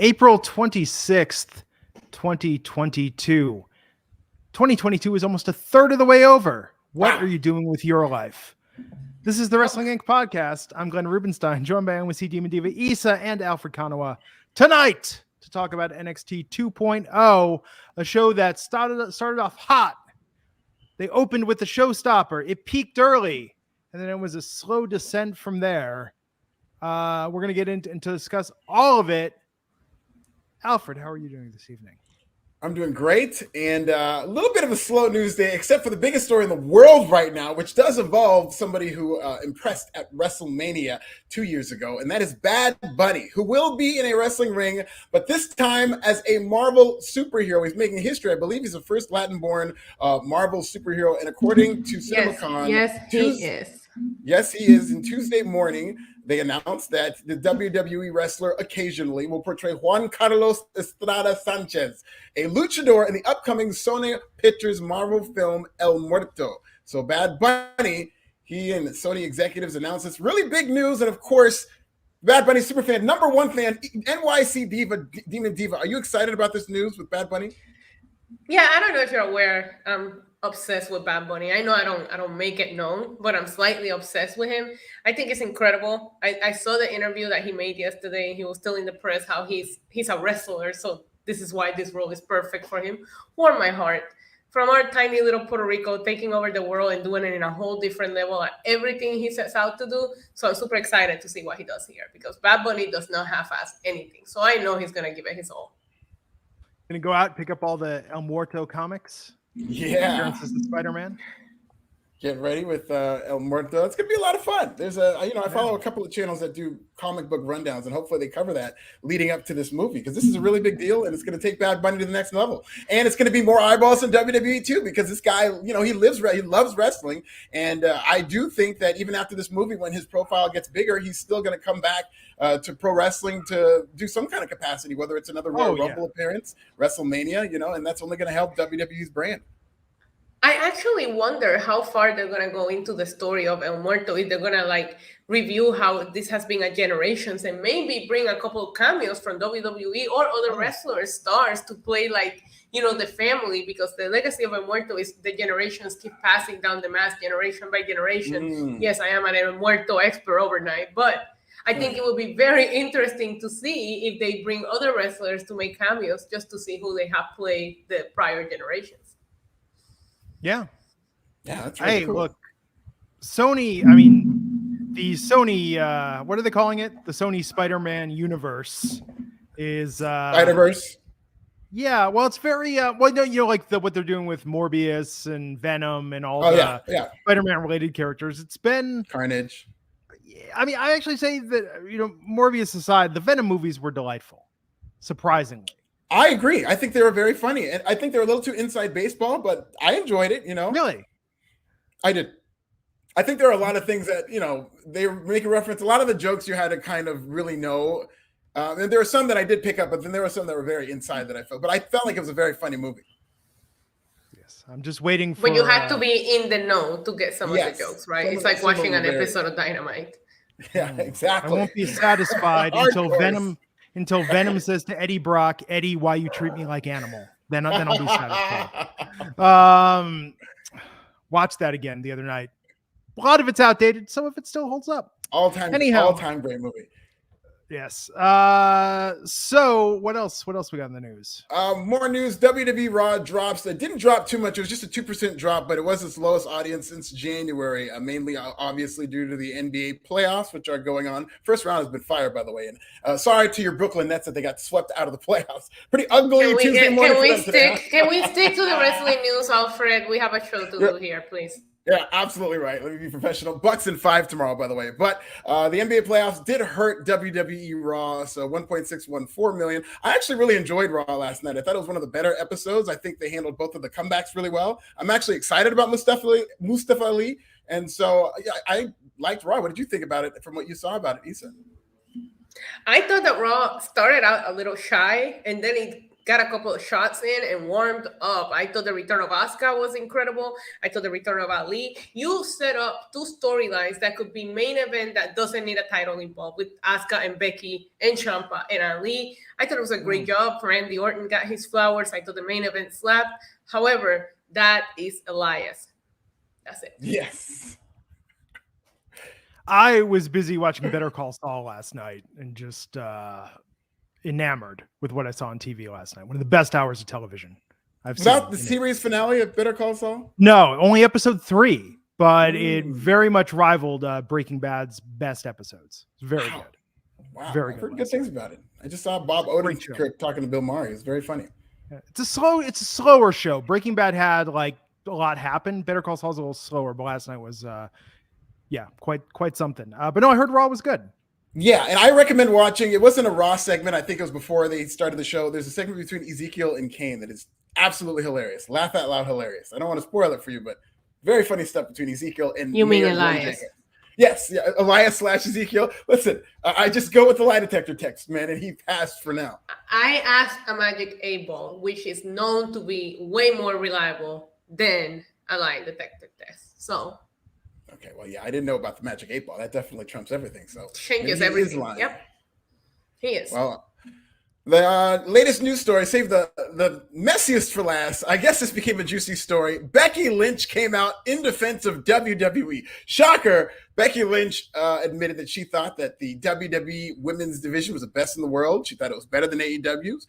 April 26th, 2022. 2022 is almost a third of the way over. What are you doing with your life? This is the Wrestling Inc. podcast. I'm Glenn Rubenstein, joined by NYC Demon Diva Issa and Alfred Konuwa tonight to talk about NXT 2.0, a show that started off hot. They opened with the showstopper. It peaked early, and then it was a slow descent from there. We're going to get into and to discuss all of it. Alfred, how are you doing this evening? I'm doing great, and a little bit of a slow news day, except for the biggest story in the world right now, which does involve somebody who impressed at WrestleMania 2 years ago, and that is Bad Bunny, who will be in a wrestling ring, but this time as a Marvel superhero. He's making history. I believe he's the first Latin-born Marvel superhero, and according to CinemaCon, Yes, he is. And Tuesday morning, they announced that the WWE wrestler occasionally will portray Juan Carlos Estrada Sanchez, a luchador in the upcoming Sony Pictures Marvel film El Muerto. So Bad Bunny, he and Sony executives announced this really big news. And of course, Bad Bunny superfan, number one fan, NYC Diva, Demon Diva. Are you excited about this news with Bad Bunny? Yeah, I don't know if you're aware. I'm obsessed with Bad Bunny. I know I don't make it known, but I'm slightly obsessed with him. I think it's incredible. I saw the interview that he made yesterday. He was telling the press how he's a wrestler, so this is why this role is perfect for him. Warmed my heart. From our tiny little Puerto Rico, taking over the world and doing it in a whole different level at everything he sets out to do. So I'm super excited to see what he does here, because Bad Bunny does not half-ass anything. So I know he's going to give it his all. Gonna go out and pick up all the El Muerto comics. Yeah. The Spider-Man. Get ready with El Muerto. It's gonna be a lot of fun. There's I follow a couple of channels that do comic book rundowns, and hopefully they cover that leading up to this movie, because this is a really big deal, and it's gonna take Bad Bunny to the next level. And it's gonna be more eyeballs than WWE too, because this guy, he loves wrestling, and I do think that even after this movie, when his profile gets bigger, he's still gonna come back to pro wrestling to do some kind of capacity, whether it's another Royal Rumble appearance, WrestleMania, and that's only gonna help WWE's brand. I actually wonder how far they're going to go into the story of El Muerto, if they're going to review how this has been a generations, and maybe bring a couple of cameos from WWE or other wrestlers, stars, to play the family, because the legacy of El Muerto is the generations keep passing down the mask generation by generation. Yes, I am an El Muerto expert overnight, but I think it will be very interesting to see if they bring other wrestlers to make cameos, just to see who they have played the prior generations. Yeah, that's really cool. Look, Sony, the Sony, what are they calling it? The Sony Spider-Man universe is Spider-Verse. Yeah, well, it's very what they're doing with Morbius and Venom and all Spider-Man related characters. It's been Carnage. I actually say that, Morbius aside, the Venom movies were delightful, surprisingly. I agree. I think they were very funny, and I think they're a little too inside baseball, but I enjoyed it. Really, I did. I think there are a lot of things that they make a reference. A lot of the jokes you had to kind of really know, and there are some that I did pick up, but then there were some that were very inside that I felt. But I felt like it was a very funny movie. Yes, I'm just waiting for. But you had to be in the know to get some of the jokes, right? It's like watching an episode of Dynamite. Yeah, exactly. I won't be satisfied until Venom says to Eddie Brock, "Eddie, why you treat me like animal?" Then I'll be satisfied. Watched that again the other night. A lot of it's outdated. Some of it still holds up. All-time great movie. Yes. So what else? What else we got in the news? More news. WWE RAW drops. It didn't drop too much. It was just a 2% drop, but it was its lowest audience since January, mainly obviously due to the NBA playoffs, which are going on. First round has been fired, by the way. And sorry to your Brooklyn Nets that they got swept out of the playoffs. Pretty ugly Tuesday morning. Can we stick to the wrestling news, Alfred? We have a show to do here, please. Yeah, absolutely right. Let me be professional. Bucks in 5 tomorrow, by the way. But the NBA playoffs did hurt WWE RAW, so 1.614 million. I actually really enjoyed RAW last night. I thought it was one of the better episodes. I think they handled both of the comebacks really well. I'm actually excited about Mustafa Ali. And so I liked RAW. What did you think about it from what you saw about it, Issa? I thought that RAW started out a little shy, and then it got a couple of shots in and warmed up. I thought the return of Asuka was incredible. I thought the return of Ali. You set up two storylines that could be main event that doesn't need a title involved with Asuka and Becky and Ciampa and Ali. I thought it was a great job. Randy Orton got his flowers. I thought the main event slapped. However, that is Elias. That's it. Yes. I was busy watching Better Call Saul last night and just enamored with what I saw on TV last night. One of the best hours of television I've seen. About the series finale of Better Call Saul? No, only episode 3, but it very much rivaled Breaking Bad's best episodes. It's very good. Wow, very I've good. heard good things about it. I just saw Bob Odenkirk talking to Bill Maher. It's very funny. It's a slower show. Breaking Bad had like a lot happen. Better Call Saul's a little slower, but last night was quite something. But no, I heard Raw was good. Yeah, and I recommend watching. It wasn't a Raw segment. I think it was before they started the show. There's a segment between Ezekiel and Cain that is absolutely hilarious. Laugh out loud hilarious. I don't want to spoil it for you, but very funny stuff between Ezekiel and You mean Mayor Elias? Yes, yeah, Elias / Ezekiel. Listen, I just go with the lie detector text, man, and he passed for now. I asked a Magic 8-Ball, which is known to be way more reliable than a lie detector test. So, okay, well, yeah, I didn't know about the Magic 8-Ball. That definitely trumps everything. So changes everything. Yep, he is. Well, the latest news story, save the messiest for last. I guess this became a juicy story. Becky Lynch came out in defense of WWE. Shocker. Becky Lynch admitted that she thought that the WWE Women's Division was the best in the world. She thought it was better than AEW's.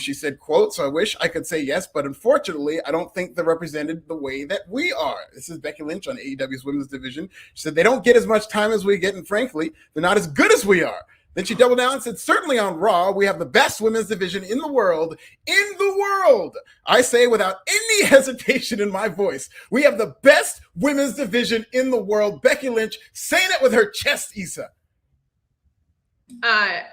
She said, quote, "So I wish I could say yes, but unfortunately, I don't think they're represented the way that we are." This is Becky Lynch on AEW's Women's Division. She said, "They don't get as much time as we get, and frankly, they're not as good as we are." Then she doubled down and said, "Certainly on Raw, we have the best women's division in the world. In the world! I say without any hesitation in my voice, we have the best women's division in the world." Becky Lynch saying it with her chest, Issa.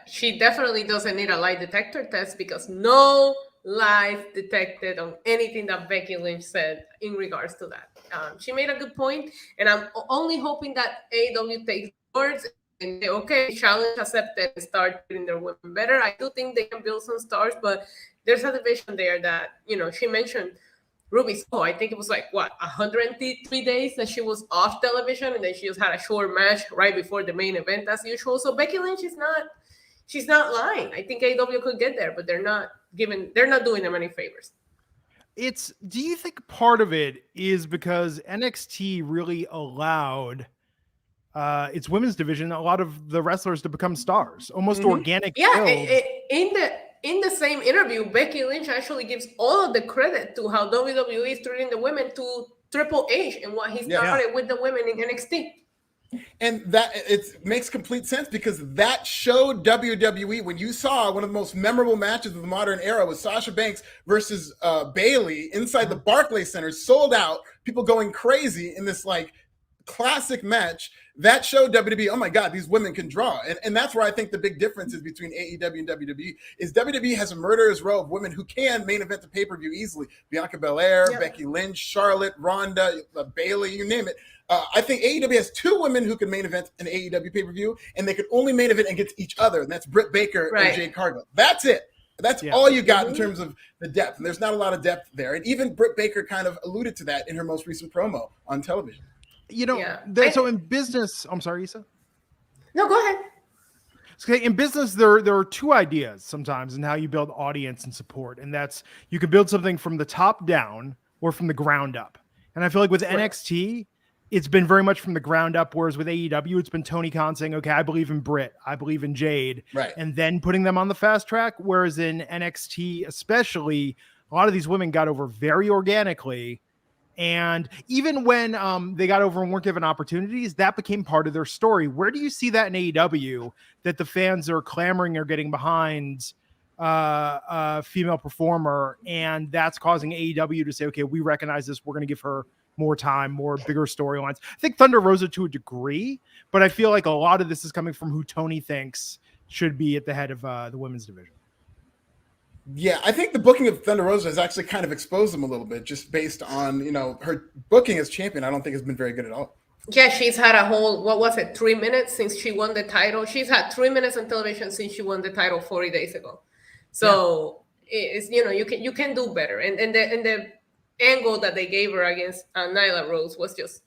She definitely doesn't need a lie detector test because no lies detected on anything that Becky Lynch said in regards to that. She made a good point, and I'm only hoping that AEW takes words and say, okay, challenge accepted and start treating their women better. I do think they can build some stars, but there's a division there that, she mentioned Ruby. So I think it was 103 days that she was off television, and then she just had a short match right before the main event as usual. So Becky Lynch she's not lying. I think AEW could get there, but they're not doing them any favors. Do you think part of it is because NXT really allowed its women's division, a lot of the wrestlers to become stars, almost organic. Yeah, in the same interview, Becky Lynch actually gives all of the credit to how WWE is treating the women to Triple H and what he started with the women in NXT. And that it makes complete sense because that showed WWE when you saw one of the most memorable matches of the modern era was Sasha Banks versus Bayley inside the Barclays Center, sold out, people going crazy in this classic match. That showed WWE, oh my God, these women can draw. And that's where I think the big difference is between AEW and WWE is WWE has a murderer's row of women who can main event the pay-per-view easily. Bianca Belair, Becky Lynch, Charlotte, Ronda, Bayley, you name it. I think AEW has 2 women who can main event an AEW pay-per-view, and they could only main event against each other, and that's Britt Baker and Jade Cargill. That's it. That's all you got in terms of the depth, and there's not a lot of depth there. And even Britt Baker kind of alluded to that in her most recent promo on television. So in business, I'm sorry, Issa. No, go ahead. Okay, in business, there are 2 ideas sometimes in how you build audience and support, and that's you can build something from the top down or from the ground up. And I feel like with NXT, it's been very much from the ground up, whereas with AEW, it's been Tony Khan saying, okay, I believe in Britt, I believe in Jade, and then putting them on the fast track. Whereas in NXT, especially, a lot of these women got over very organically. And even when they got over and weren't given opportunities, that became part of their story. Where do you see that in AEW, that the fans are clamoring or getting behind a female performer, and that's causing AEW to say, okay, we recognize this, we're going to give her more time, more bigger storylines. I think Thunder Rosa to a degree, but I feel like a lot of this is coming from who Tony thinks should be at the head of the women's division. Yeah, I think the booking of Thunder Rosa has actually kind of exposed them a little bit, just based on, her booking as champion. I don't think has been very good at all. Yeah, she's had a whole, 3 minutes since she won the title. She's had 3 minutes on television since she won the title 40 days ago. So is, you can do better. And the angle that they gave her against Nyla Rose was just,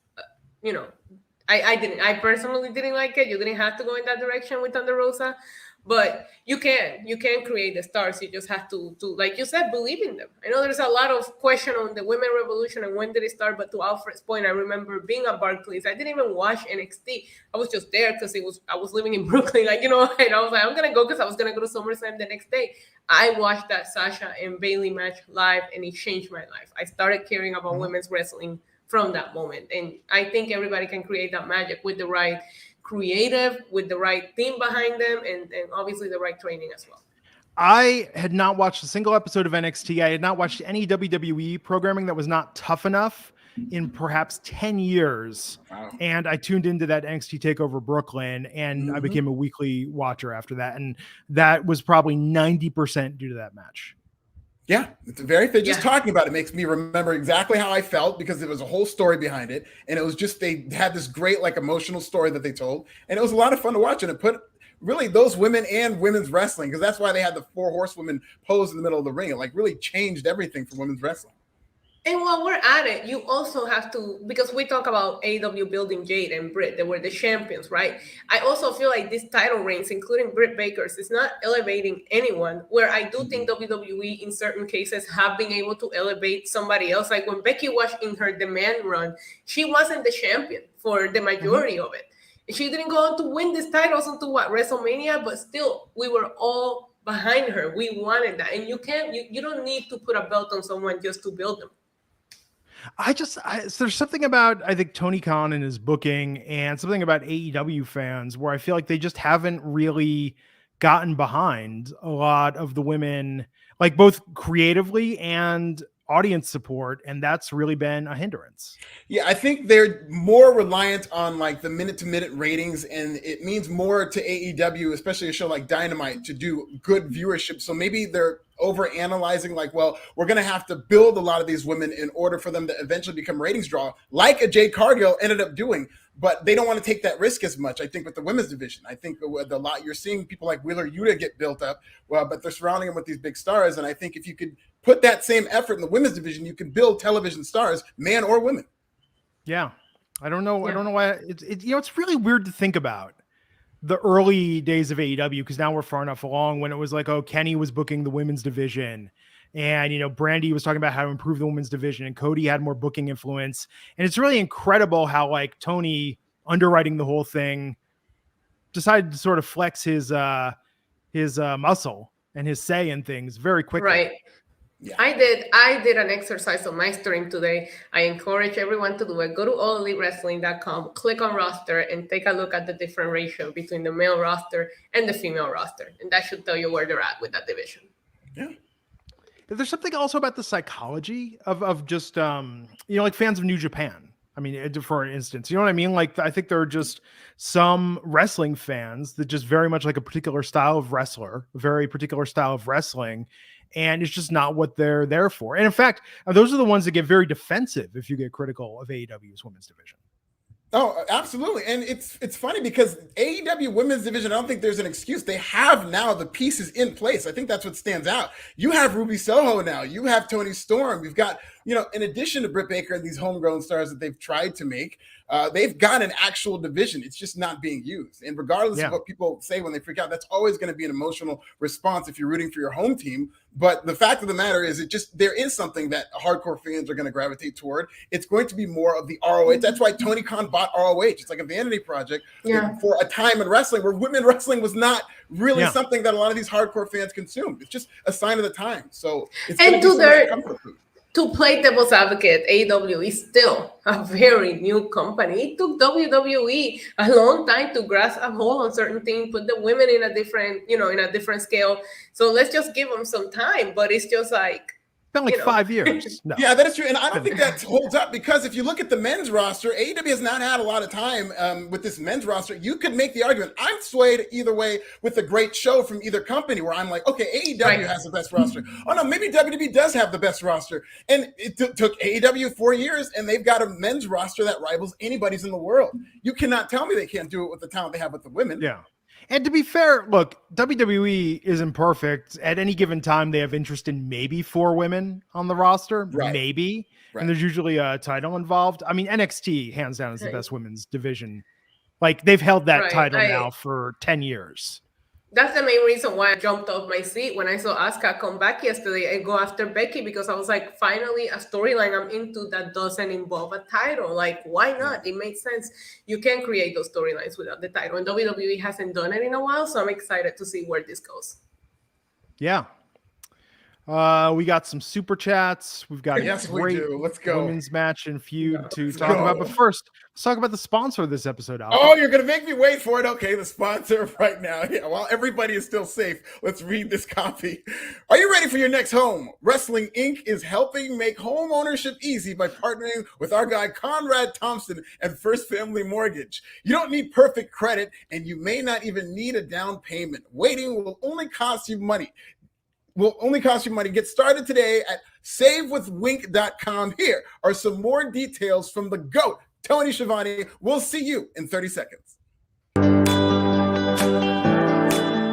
I personally didn't like it. You didn't have to go in that direction with Thunder Rosa, but you can create the stars. You just have to like you said, believe in them. I know there's a lot of question on the women revolution and when did it start, but to Alfred's point, I remember being at Barclays. I didn't even watch NXT. I was just there because I was living in Brooklyn, and I was like, I'm gonna go because I was gonna go to SummerSlam the next day. I watched that Sasha and Bayley match live, and it changed my life. I started caring about women's wrestling from that moment, and I think everybody can create that magic with the right creative, with the right team behind them, and obviously the right training as well. I had not watched a single episode of NXT. I had not watched any WWE programming that was not tough enough in perhaps 10 years. Wow. And I tuned into that NXT TakeOver Brooklyn, and I became a weekly watcher after that. And that was probably 90% due to that match. Yeah, it's very fit. Just talking about it makes me remember exactly how I felt, because there was a whole story behind it. And it was just, they had this great, like, emotional story that they told. And it was a lot of fun to watch. And it put really those women and women's wrestling, because that's why they had the 4 horsewomen pose in the middle of the ring. It like really changed everything for women's wrestling. And while we're at it, you also have to, because we talk about AEW building Jade and Britt, they were the champions, right? I also feel like these title reigns, including Britt Baker's, is not elevating anyone, where I do think WWE in certain cases have been able to elevate somebody else. Like when Becky was in her demand run, she wasn't the champion for the majority of it. She didn't go on to win these titles until WrestleMania, but still, we were all behind her. We wanted that. And you don't need to put a belt on someone just to build them. There's something about, I think, Tony Khan and his booking, and something about AEW fans where I feel like they just haven't really gotten behind a lot of the women, like both creatively and audience support, and that's really been a hindrance. Yeah, I think they're more reliant on like the minute-to-minute ratings, and it means more to AEW, especially a show like Dynamite, to do good viewership. So maybe they're over-analyzing, like, well, we're going to have to build a lot of these women in order for them to eventually become ratings draw, like a Jade Cargill ended up doing. But they don't want to take that risk as much, I think, with the women's division. I think with a lot, you're seeing people like Wheeler Yuta get built up, but they're surrounding them with these big stars. And I think if you could put that same effort in the women's division, you can build television stars, man or women. Yeah. I don't know. I don't know why it's really weird to think about the early days of AEW, because now we're far enough along, when it was like, oh, Kenny was booking the women's division, and Brandy was talking about how to improve the women's division, and Cody had more booking influence. And it's really incredible how, like, Tony, underwriting the whole thing, decided to sort of flex his muscle and his say in things very quickly. Right. Yeah. I did an exercise on my stream today. I encourage everyone to do it. Go to allelitewrestling.com, click on roster, and take a look at the different ratio between the male roster and the female roster. And that should tell you where they're at with that division. Yeah. There's something also about the psychology of just, like fans of New Japan. I mean, for instance, you know what I mean? Like, I think there are just some wrestling fans that just very much like a particular style of wrestler, a very particular style of wrestling. And it's just not what they're there for. And in fact, those are the ones that get very defensive if you get critical of AEW's women's division. Oh, absolutely. And it's funny because AEW Women's Division, I don't think there's an excuse. They have now the pieces in place. I think that's what stands out. You have Ruby Soho now. You have Toni Storm. You've got, in addition to Britt Baker and these homegrown stars that they've tried to make, they've got an actual division. It's just not being used. And regardless of what people say when they freak out, that's always going to be an emotional response if you're rooting for your home team. But the fact of the matter is, there is something that hardcore fans are going to gravitate toward. It's going to be more of the ROH. That's why Tony Khan bought ROH. It's like a vanity project for a time in wrestling where women wrestling was not really something that a lot of these hardcore fans consumed. It's just a sign of the time. So it's going to be comfort food. To play devil's advocate, AEW is still a very new company. It took WWE a long time to grasp a hold on certain things, put the women in a different, in a different scale. So let's just give them some time. But it's just like, been like 5 years. No. Yeah, that is true. And I don't think that holds up, because if you look at the men's roster, AEW has not had a lot of time with this men's roster. You could make the argument. I'm swayed either way with a great show from either company, where I'm like, okay, AEW has the best roster. Oh, no, maybe WWE does have the best roster. And it took AEW 4 years, and they've got a men's roster that rivals anybody's in the world. You cannot tell me they can't do it with the talent they have with the women. Yeah. And to be fair, look, WWE isn't perfect. At any given time, they have interest in maybe 4 women on the roster, maybe. Right. And there's usually a title involved. I mean, NXT, hands down, is the best women's division. Like, they've held that title now for 10 years. That's the main reason why I jumped off my seat when I saw Asuka come back yesterday and go after Becky, because I was like, finally, a storyline I'm into that doesn't involve a title. Like, why not? It makes sense. You can create those storylines without the title, and WWE hasn't done it in a while, so I'm excited to see where this goes. Yeah. We got some super chats. We've got a great women's match and feud to talk about. But first, let's talk about the sponsor of this episode, Alfred. Oh, you're going to make me wait for it? Okay, the sponsor right now. Yeah, while everybody is still safe, let's read this copy. Are you ready for your next home? Wrestling Inc. is helping make home ownership easy by partnering with our guy Conrad Thompson and First Family Mortgage. You don't need perfect credit, and you may not even need a down payment. Waiting will only cost you money. Get started today at savewithwink.com. Here are some more details from the GOAT, Tony Schiavone. We'll see you in 30 seconds.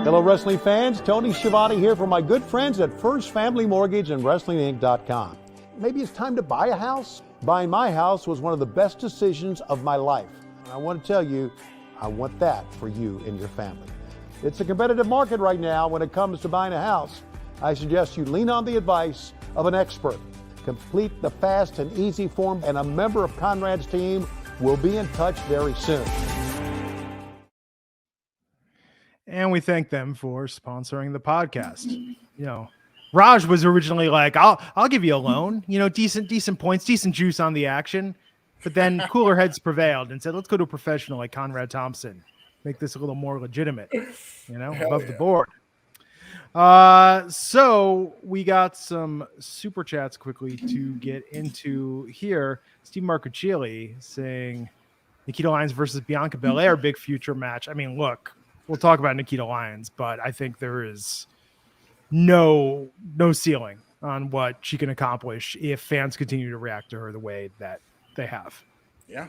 Hello, wrestling fans. Tony Schiavone here for my good friends at First Family Mortgage and WrestlingInc.com. Maybe it's time to buy a house? Buying my house was one of the best decisions of my life. And I want to tell you, I want that for you and your family. It's a competitive market right now when it comes to buying a house. I suggest you lean on the advice of an expert. Complete the fast and easy form, and a member of Conrad's team will be in touch very soon. And we thank them for sponsoring the podcast. You know, Raj was originally like, I'll give you a loan, you know, decent points, decent juice on the action. But then cooler heads prevailed and said, let's go to a professional like Conrad Thompson. Make this a little more legitimate, you know, above the board. So we got some super chats quickly to get into here. Steve Marcuccioli saying Nikita Lyons versus Bianca Belair, big future match. I mean, look, we'll talk about Nikita Lyons, but I think there is no ceiling on what she can accomplish if fans continue to react to her the way that they have. Yeah.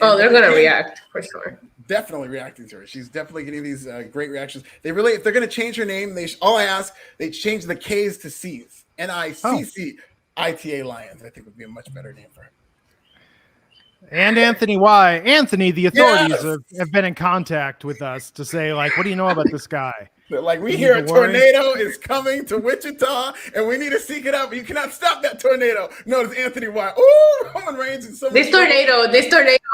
Oh, they're going to react for sure. Definitely reacting to her. She's definitely getting these great reactions. They really, if they're going to change her name, all I ask, they change the K's to C's. NICCITA Lions, I think would be a much better name for her. And Anthony Y. Anthony, the authorities have been in contact with us to say, like, what do you know about this guy? Like, we hear a tornado is coming to Wichita, and we need to seek it out, but you cannot stop that tornado. No, it's Anthony Y. Ooh, Roman Reigns and so This tornado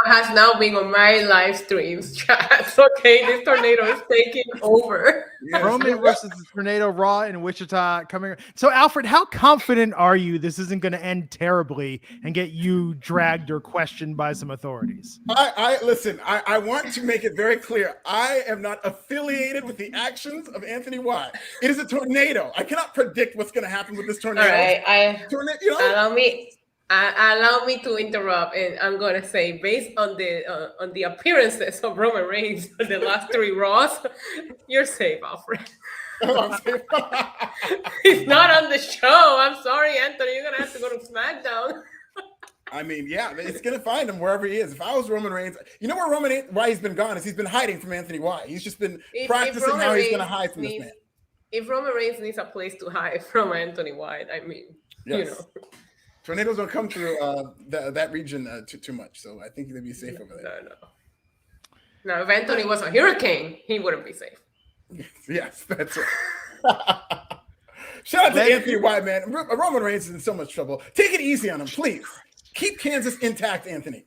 has now been on my live streams, chat. Okay, this tornado is taking over. Yes. Roman versus the tornado RAW in Wichita coming. So, Alfred, how confident are you this isn't going to end terribly and get you dragged or questioned by some authorities? I want to make it very clear. I am not affiliated with the actions of Anthony Y. It is a tornado. I cannot predict what's going to happen with this tornado. All right, allow me to interrupt, and I'm going to say, based on the appearances of Roman Reigns in the last 3 Raws, you're safe, Alfred. He's not on the show. I'm sorry, Anthony. You're going to have to go to SmackDown. I mean, yeah, it's going to find him wherever he is. If I was Roman Reigns, you know why he's been gone is he's been hiding from Anthony Y. He's just been practicing how he's going to hide from this man. If Roman Reigns needs a place to hide from Anthony Y, I mean, you know. Tornadoes don't come through that region too much, so I think he'd be safe over there. No, if Anthony was a hurricane, he wouldn't be safe. Yes, that's right. Shout out to Anthony Y, man. Roman Reigns is in so much trouble. Take it easy on him, please. Keep Kansas intact, Anthony.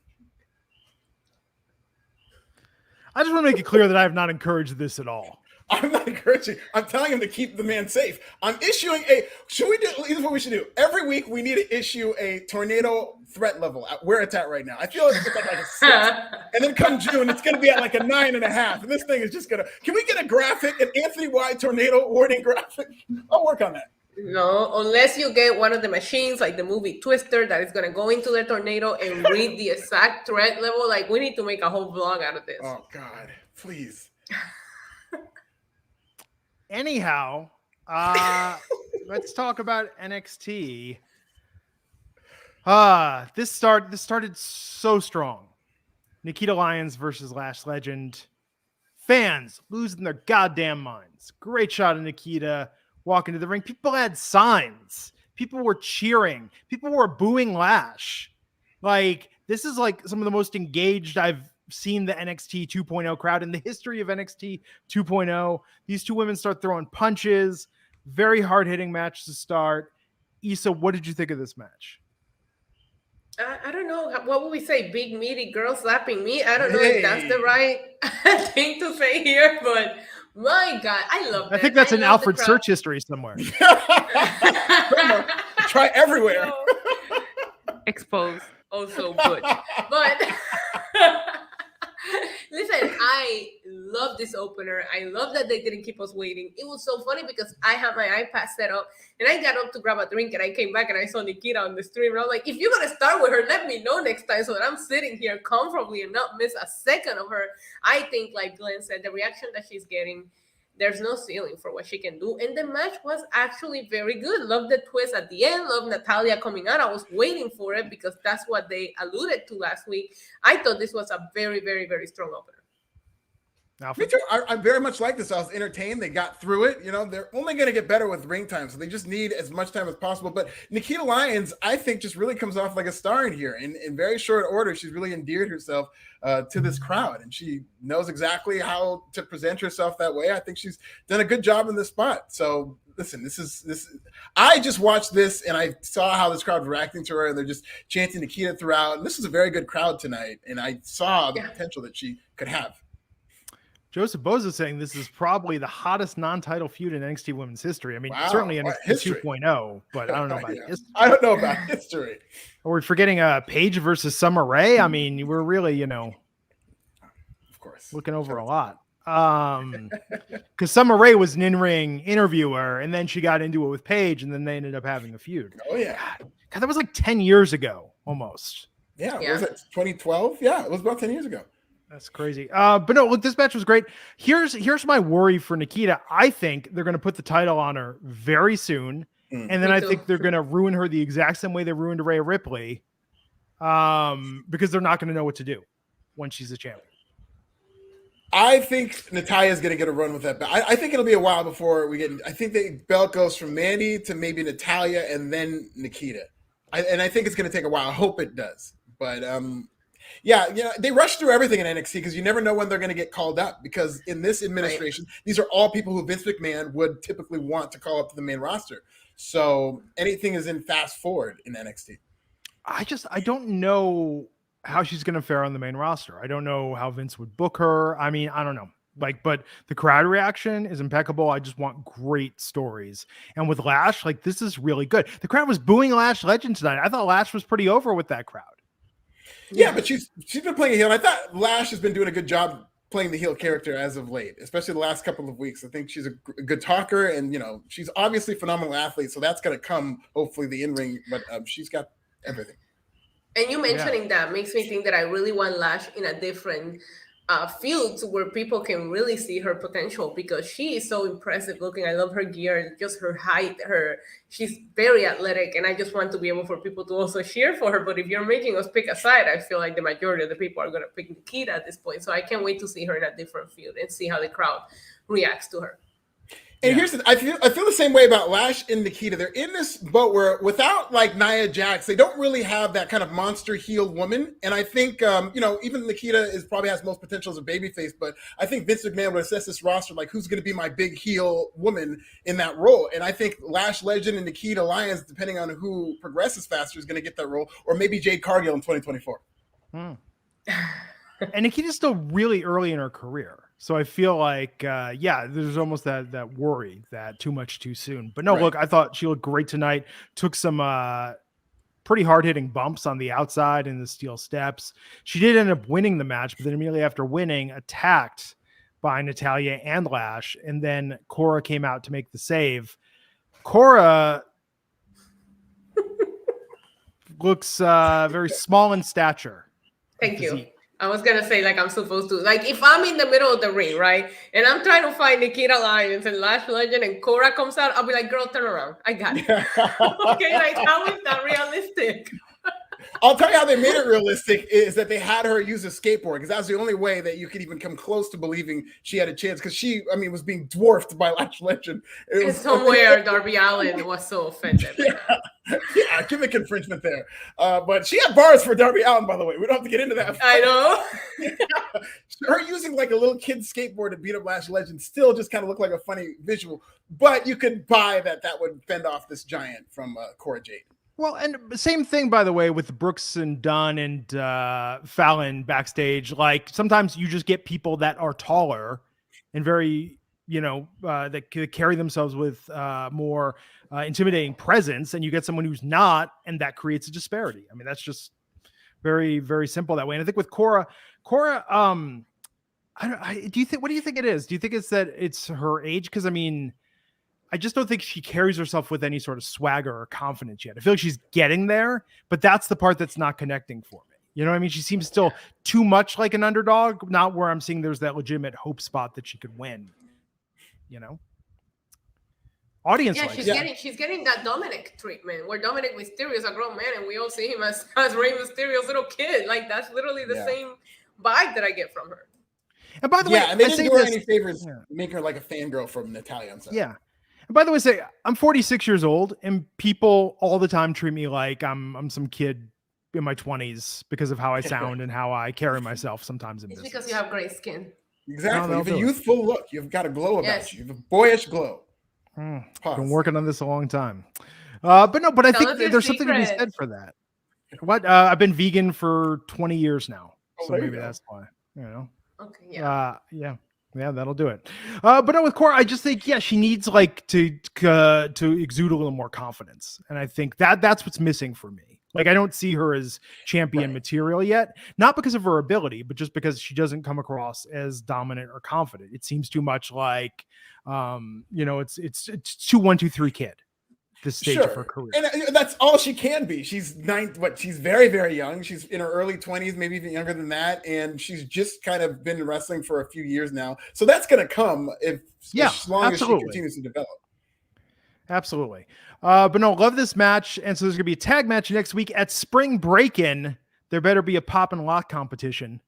I just want to make it clear that I have not encouraged this at all. I'm not encouraging. I'm telling him to keep the man safe. I'm issuing here's what we should do. Every week we need to issue a tornado threat level at where it's at right now. I feel it's like a 6. And then come June, it's going to be at like a 9.5. And this thing is just going to, can we get a graphic, an Anthony Y tornado warning graphic? I'll work on that. No, unless you get one of the machines like the movie Twister that is going to go into the tornado and read the exact threat level. Like, we need to make a whole vlog out of this. Oh, God, please. Anyhow, let's talk about NXT. This started so strong. Nikita Lyons versus Lash Legend. Fans losing their goddamn minds. Great shot of Nikita walking to the ring. People had signs. People were cheering. People were booing Lash. Like, this is like some of the most engaged I've seen the NXT 2.0 crowd in the history of NXT 2.0. These two women start throwing punches. Very hard-hitting match to start. Issa, what did you think of this match? I don't know. What would we say? Big, meaty girl slapping me? I don't know if that's the right thing to say here, but my God, I love that. I think that's an Alfred search history somewhere. Try everywhere. Exposed. Also Butch. But listen, I love this opener. I love that they didn't keep us waiting. It was so funny because I had my iPad set up and I got up to grab a drink and I came back and I saw Nikita on the stream. And I was like, if you're going to start with her, let me know next time so that I'm sitting here comfortably and not miss a second of her. I think, like Glenn said, the reaction that she's getting, there's no ceiling for what she can do. And the match was actually very good. Love the twist at the end. Love Natalya coming out. I was waiting for it because that's what they alluded to last week. I thought this was a very, very, very strong opener. Me too. I very much like this. I was entertained. They got through it. You know, they're only going to get better with ring time, so they just need as much time as possible. But Nikita Lyons, I think, just really comes off like a star in here. In very short order, she's really endeared herself to this crowd, and she knows exactly how to present herself that way. I think she's done a good job in this spot. So listen, this is. I just watched this, and I saw how this crowd was reacting to her, and they're just chanting Nikita throughout. And this is a very good crowd tonight, and I saw the potential that she could have. Joseph Boza saying this is probably the hottest non-title feud in NXT Women's history. I mean, certainly NXT 2.0, but I don't know about history. I don't know about history. Are we forgetting Paige versus Summer Rae? I mean, we're really, of course, looking over a lot. Because Summer Rae was an in-ring interviewer, and then she got into it with Paige, and then they ended up having a feud. Oh, yeah. God, that was like 10 years ago, almost. Yeah. Was it 2012? Yeah, it was about 10 years ago. That's crazy. But no, look, this match was great. Here's my worry for Nikita. I think they're going to put the title on her very soon. And then I think they're going to ruin her the exact same way they ruined Rhea Ripley. Because they're not going to know what to do when she's a champion. I think Natalya's going to get a run with that belt. I think it'll be a while before we get. I think the belt goes from Mandy to maybe Natalya and then Nikita. I think it's going to take a while. I hope it does. But yeah, they rush through everything in NXT because you never know when they're going to get called up. Because in this administration, these are all people who Vince McMahon would typically want to call up to the main roster. So anything is in fast forward in NXT. I don't know how she's going to fare on the main roster. I don't know how Vince would book her. I mean, I don't know. But the crowd reaction is impeccable. I just want great stories. And with Lash, this is really good. The crowd was booing Lash Legend tonight. I thought Lash was pretty over with that crowd. Yeah, but she's been playing a heel. I thought Lash has been doing a good job playing the heel character as of late, especially the last couple of weeks. I think she's a good talker, and she's obviously a phenomenal athlete. So that's going to come, hopefully, the in-ring. But she's got everything. And you mentioning that makes me think that I really want Lash in a different fields where people can really see her potential, because she is so impressive looking. I love her gear, just her height, she's very athletic, and I just want to be able for people to also cheer for her. But if you're making us pick a side, I feel like the majority of the people are going to pick Nikita at this point. So I can't wait to see her in a different field and see how the crowd reacts to her. And here's I feel the same way about Lash and Nikita. They're in this boat where without Nia Jax, they don't really have that kind of monster heel woman. And I think even Nikita probably has most potential as a babyface, but I think Vince McMahon would assess this roster like, who's going to be my big heel woman in that role. And I think Lash Legend and Nikita Lyons, depending on who progresses faster, is going to get that role, or maybe Jade Cargill in 2024. And Nikita's still really early in her career. So I feel like, there's almost that worry that too much too soon. But no, look, I thought she looked great tonight. Took some pretty hard-hitting bumps on the outside in the steel steps. She did end up winning the match, but then immediately after winning, attacked by Natalya and Lash. And then Cora came out to make the save. Cora looks very small in stature. Thank you. I was going to say, I'm supposed to. If I'm in the middle of the ring, right, and I'm trying to find Nikita Lyons and Lash Legend and Cora comes out, I'll be like, girl, turn around. I got it. Okay, how is that realistic? I'll tell you how they made it realistic is that they had her use a skateboard because that was the only way that you could even come close to believing she had a chance because she, was being dwarfed by Lash Legend. And somewhere Darby Allin was so offended. Yeah, gimmick infringement there. But she had bars for Darby Allin, by the way. We don't have to get into that. I know. Her using like a little kid skateboard to beat up Lash Legend still just kind of looked like a funny visual. But you could buy that would fend off this giant from Cora Jade. Well, and same thing, by the way, with Brooks and Dunn and Fallon backstage. Like sometimes you just get people that are taller and very, that carry themselves with more intimidating presence, and you get someone who's not, and that creates a disparity. I mean, that's just very, very simple that way. And I think with Cora, what do you think it is? Do you think it's that it's her age? Because I just don't think she carries herself with any sort of swagger or confidence yet. I feel like she's getting there, but that's the part that's not connecting for me. You know what I mean? She seems still too much like an underdog, not where I'm seeing there's that legitimate hope spot that she could win. Audience. Yeah, she's getting that Dominic treatment where Dominic Mysterio is a grown man and we all see him as Rey Mysterio's little kid. Like that's literally the same vibe that I get from her. And by the way, and they didn't do her any favors making her like a fangirl from Natalia on set. Yeah. And by the way, I'm 46 years old, and people all the time treat me like I'm some kid in my 20s because of how I sound and how I carry myself sometimes in business. Because you have great skin. Exactly. You have a youthful look. You've got a glow about you. You have a boyish glow. Been working on this a long time. But I think there's something to be said for that. I've been vegan for 20 years now. So maybe that's why, Okay. Yeah. Yeah, that'll do it. But no, with Cora, I just think, she needs like to exude a little more confidence. And I think that's what's missing for me. Like, I don't see her as champion material yet, not because of her ability, but just because she doesn't come across as dominant or confident. It seems too much like, it's too 1, 2, 3 kid. This stage of her career, and that's all she can be. She's she's very, very young. She's in her early 20s, maybe even younger than that, and she's just kind of been wrestling for a few years now. So that's going to come as long as she continues to develop. Absolutely. But no, love this match, and so there's going to be a tag match next week at Spring Break-In. There better be a pop and lock competition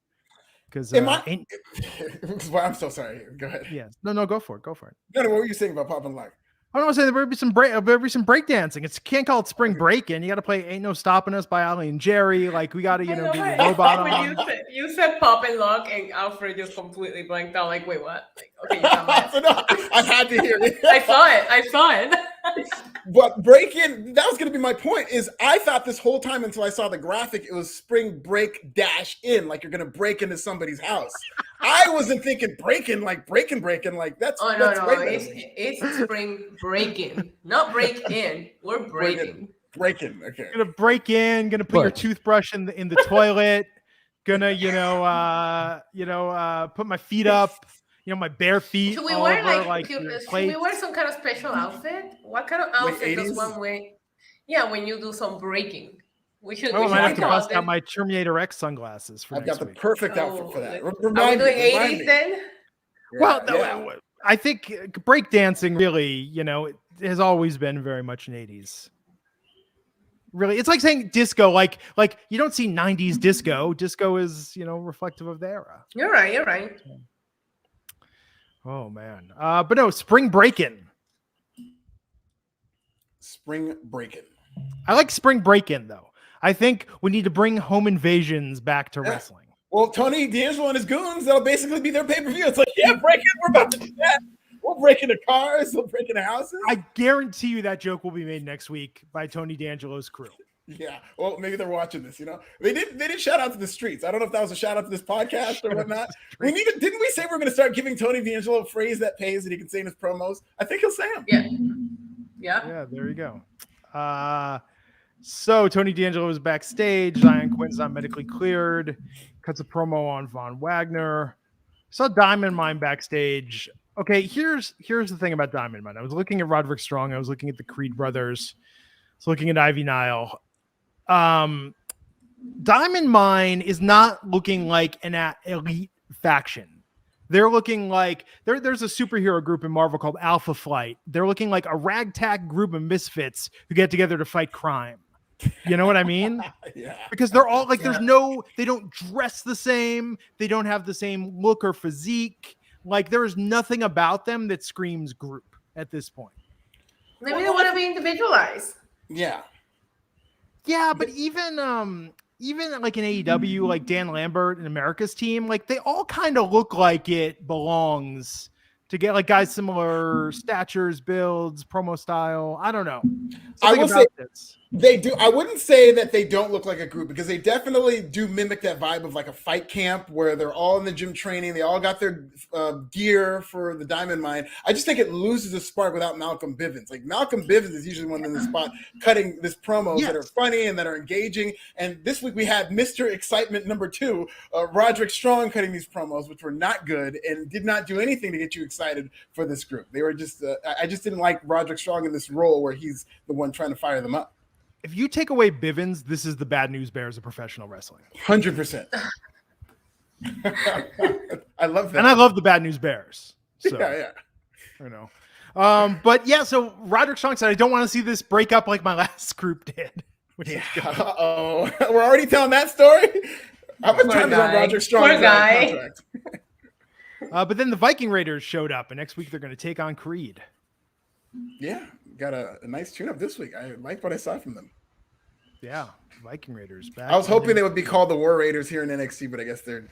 because I'm so sorry. Go ahead. Yes. No, go for it. No, what were you saying about pop and lock? I don't want to say there better be some breakdancing. It's can't call it Spring Break-In. You got to play "Ain't No Stopping Us" by Ali and Jerry. Like we got to, get your robot on. You said pop and lock, and Alfred just completely blanked out. Like, wait, what? Like, okay, I had to hear it. I saw it. But break-in, that was going to be my point. Is I thought this whole time until I saw the graphic, it was Spring Break -in, like you're going to break into somebody's house. I wasn't thinking break-in, like breaking, like that's. Oh no, it's Spring Break-In, not break-in. We're breaking. Breaking. Okay. Gonna break in. Gonna put your toothbrush in the toilet. Gonna put my feet up. My bare feet. Should we wear should we wear some kind of special outfit? What kind of outfit does one wear? Yeah, when you do some breaking. We should have to bust out my Terminator X sunglasses for next week. I've got the perfect outfit for that. Are we doing 80s then? Well, I think breakdancing really, it has always been very much an 80s. Really, it's like saying disco. Like you don't see 90s disco. Disco is, reflective of the era. You're right. Oh man. But no, Spring Break-In. Spring Break-In. I like Spring Break-In though. I think we need to bring home invasions back to wrestling. Well, Tony D'Angelo and his goons, that'll basically be their pay-per-view. It's like, break-in, we're about to do that. We'll break into cars, we'll break into houses. I guarantee you that joke will be made next week by Tony D'Angelo's crew. Yeah, well, maybe they're watching this. They did shout out to the streets. I don't know if that was a shout out to this podcast or whatnot. Didn't we say we're going to start giving Tony D'Angelo a phrase that pays that he can say in his promos? I think he'll say them. Yeah. There you go. So Tony D'Angelo is backstage. Zion Quinn's not medically cleared. Cuts a promo on Von Wagner. Saw Diamond Mine backstage. Okay, here's the thing about Diamond Mine. I was looking at Roderick Strong. I was looking at the Creed brothers. I was looking at Ivy Nile. Diamond Mine is not looking like an elite faction. They're looking like there's a superhero group in Marvel called Alpha Flight. They're looking like a ragtag group of misfits who get together to fight crime. You know what I mean? Yeah. Because they're all like, they don't dress the same. They don't have the same look or physique. Like there is nothing about them that screams group at this point. Maybe they want to be individualized. Yeah. Yeah, but even like in AEW, like Dan Lambert and America's team, like they all kind of look like it belongs to get like guys similar statures, builds, promo style. I don't know. I will say they do. I wouldn't say that they don't look like a group because they definitely do mimic that vibe of like a fight camp where they're all in the gym training. They all got their gear for the Diamond Mine. I just think it loses the spark without Malcolm Bivens. Like Malcolm Bivens is usually one in the spot cutting this promos that are funny and that are engaging. And this week we had Mr. Excitement number 2, Roderick Strong cutting these promos, which were not good and did not do anything to get you excited for this group. They were just, I just didn't like Roderick Strong in this role where he's the one trying to fire them up. If you take away Bivens, this is the Bad News Bears of professional wrestling. 100%. I love that. And I love the Bad News Bears. So, yeah. You know. But yeah, so Roderick Strong said, I don't want to see this break up like my last group did. Which is good. Uh-oh. We're already telling that story? How much time is on Roderick Strong's contract? But then the Viking Raiders showed up, and next week they're going to take on Creed. Yeah, got a nice tune-up this week. I like what I saw from them. Yeah, Viking Raiders back. I was hoping they would be called the War Raiders here in NXT, but I guess they're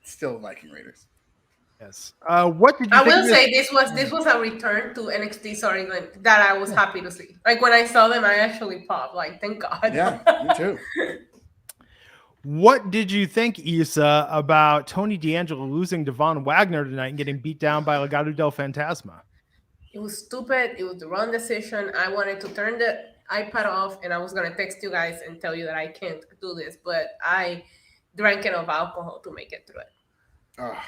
still Viking Raiders. Yes. What did you I think will say this was a return to NXT. Sorry, that I was happy to see. Like when I saw them, I actually popped. Like, thank God. Yeah, me too. What did you think, Issa, about Tony D'Angelo losing to Von Wagner tonight and getting beat down by Legato del Fantasma? It was stupid. It was the wrong decision. I wanted to turn the iPad off, and I was going to text you guys and tell you that I can't do this, but I drank enough alcohol to make it through it. Oh,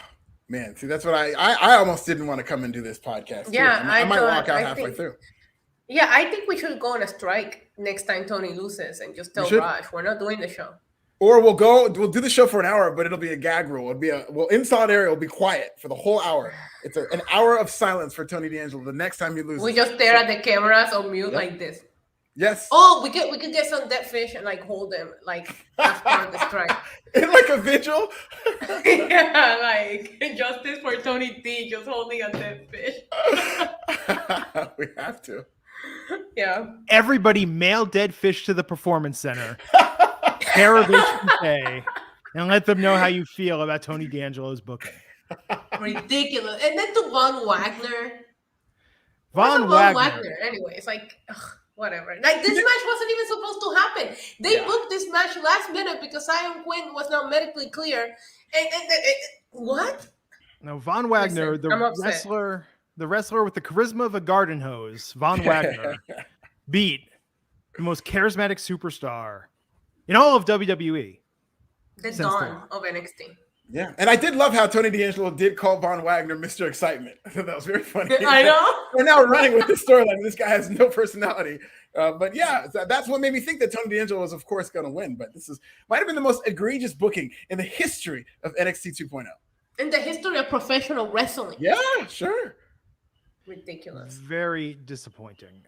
man. See, that's what I almost didn't want to come and do this podcast. Yeah, too. I might walk out halfway through. Yeah, I think we should go on a strike next time Tony loses and just tell Raj we're not doing the show. Or we'll do the show for an hour, but it'll be a gag rule. In solidarity, it'll be quiet for the whole hour. It's an hour of silence for Tony D'Angelo the next time he loses. We just stare at the cameras or mute like this. Yes. Oh, we could get some dead fish and like hold them like as part of the strike. In like a vigil? Yeah, like justice for Tony D just holding a dead fish. We have to. Yeah. Everybody mail dead fish to the Performance Center. Interrogation day, and let them know how you feel about Tony D'Angelo's booking. Ridiculous. And then to Von Wagner. Von Wagner. Anyway, it's like, whatever. Like, this match wasn't even supposed to happen. They booked this match last minute because Sion Quinn was not medically clear. And what? No, Von Wagner, the wrestler with the charisma of a garden hose, Von Wagner, beat the most charismatic superstar in all of WWE. The dawn of NXT. Yeah, and I did love how Tony D'Angelo did call Von Wagner Mr. Excitement. I thought that was very funny. I know. We're now running with the storyline. This guy has no personality. But yeah, that's what made me think that Tony D'Angelo was, of course, going to win. But this might have been the most egregious booking in the history of NXT 2.0. In the history of professional wrestling. Yeah, sure. Ridiculous. Very disappointing.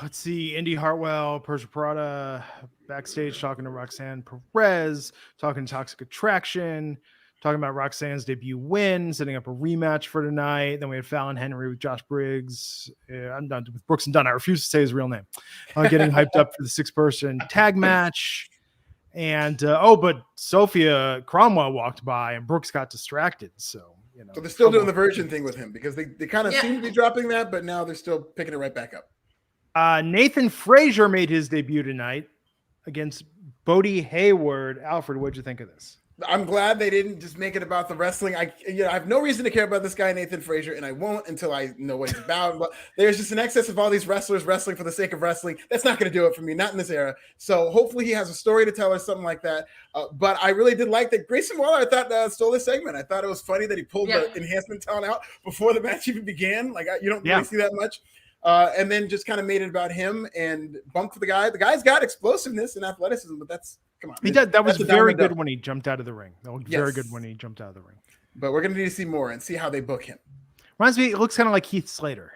Let's see. Indy Hartwell, Persia Parada, backstage talking to Roxanne Perez, talking Toxic Attraction, talking about Roxanne's debut win, setting up a rematch for tonight. Then we had Fallon Henry with Josh Briggs. I'm done with Brooks and Dunn. I refuse to say his real name. Getting hyped up for the 6-person tag match. And, but Sophia Cromwell walked by and Brooks got distracted. So, So they're still doing the virgin thing with him because they kind of seem to be dropping that, but now they're still picking it right back up. Nathan Frazier made his debut tonight against Bodie Hayward. Alfred, what'd you think of this? I'm glad they didn't just make it about the wrestling. I have no reason to care about this guy, Nathan Frazier, and I won't until I know what he's about. But there's just an excess of all these wrestlers wrestling for the sake of wrestling. That's not going to do it for me, not in this era. So hopefully he has a story to tell or something like that. But I really did like that. Grayson Waller, I thought, stole this segment. I thought it was funny that he pulled the enhancement talent out before the match even began. Like, you don't really see that much. And then just kind of made it about him and bumped for the guy. The guy's got explosiveness and athleticism, but come on. He did. That was very good when he jumped out of the ring. That was very good when he jumped out of the ring. But we're going to need to see more and see how they book him. Reminds me, it looks kind of like Heath Slater.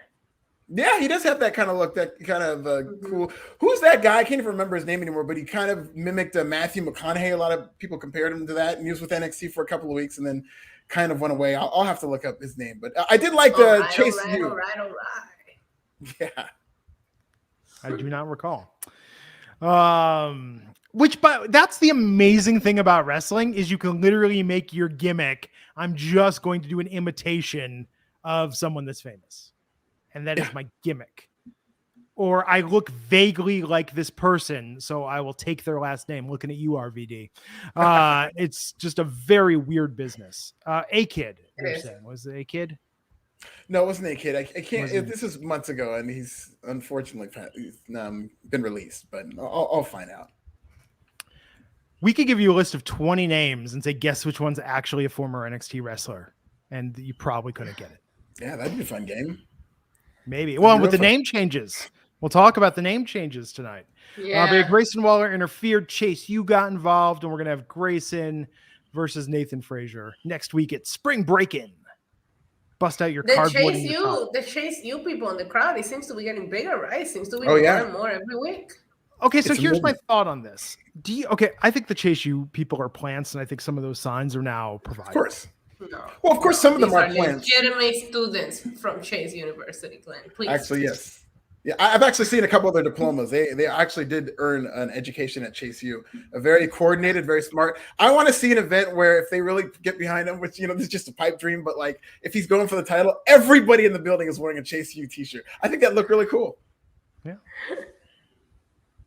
Yeah, he does have that kind of look, that kind of cool. Who's that guy? I can't even remember his name anymore, but he kind of mimicked Matthew McConaughey. A lot of people compared him to that, and he was with NXT for a couple of weeks and then kind of went away. I'll have to look up his name, but I did like the Chase U. All right. Yeah. I do not recall. But that's the amazing thing about wrestling is you can literally make your gimmick. I'm just going to do an imitation of someone that's famous. And that is my gimmick. Or I look vaguely like this person, so I will take their last name. Looking at you, RVD. It's just a very weird business. A-Kid, you're saying. Was it A-Kid? No, it wasn't A-Kid. I can't. This is months ago, and he's unfortunately been released, but I'll find out. We could give you a list of 20 names and say, guess which one's actually a former NXT wrestler. And you probably couldn't get it. Yeah, that'd be a fun game. Maybe. Well, with the name changes, we'll talk about the name changes tonight. Yeah. But Grayson Waller interfered. Chase, you got involved, and we're going to have Grayson versus Nathan Frazier next week at Spring Break-In. Bust out your cardboard. The Chase U people in the crowd, it seems to be getting bigger, right? It seems to be more and more every week. Okay, so here's my thought on this. I think the Chase U people are plants, and I think some of those signs are now provided. Of course. No. Well, of course, some of them are plants. Legitimate students from Chase University, Glenn. Please. Actually, yes. Yeah, I've actually seen a couple of their diplomas. They actually did earn an education at Chase U. A very coordinated, very smart. I want to see an event where if they really get behind him, which, this is just a pipe dream, but like if he's going for the title, everybody in the building is wearing a Chase U t-shirt. I think that looked really cool. Yeah.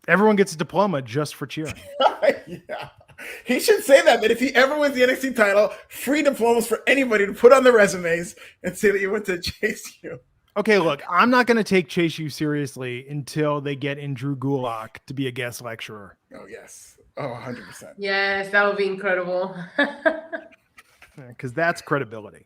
Everyone gets a diploma just for cheering. Yeah. He should say that if he ever wins the NXT title, free diplomas for anybody to put on their resumes and say that you went to Chase U. Okay, look, I'm not going to take Chase U seriously until they get in Drew Gulak to be a guest lecturer. Oh, yes. Oh, 100%. Yes, that would be incredible. Because that's credibility.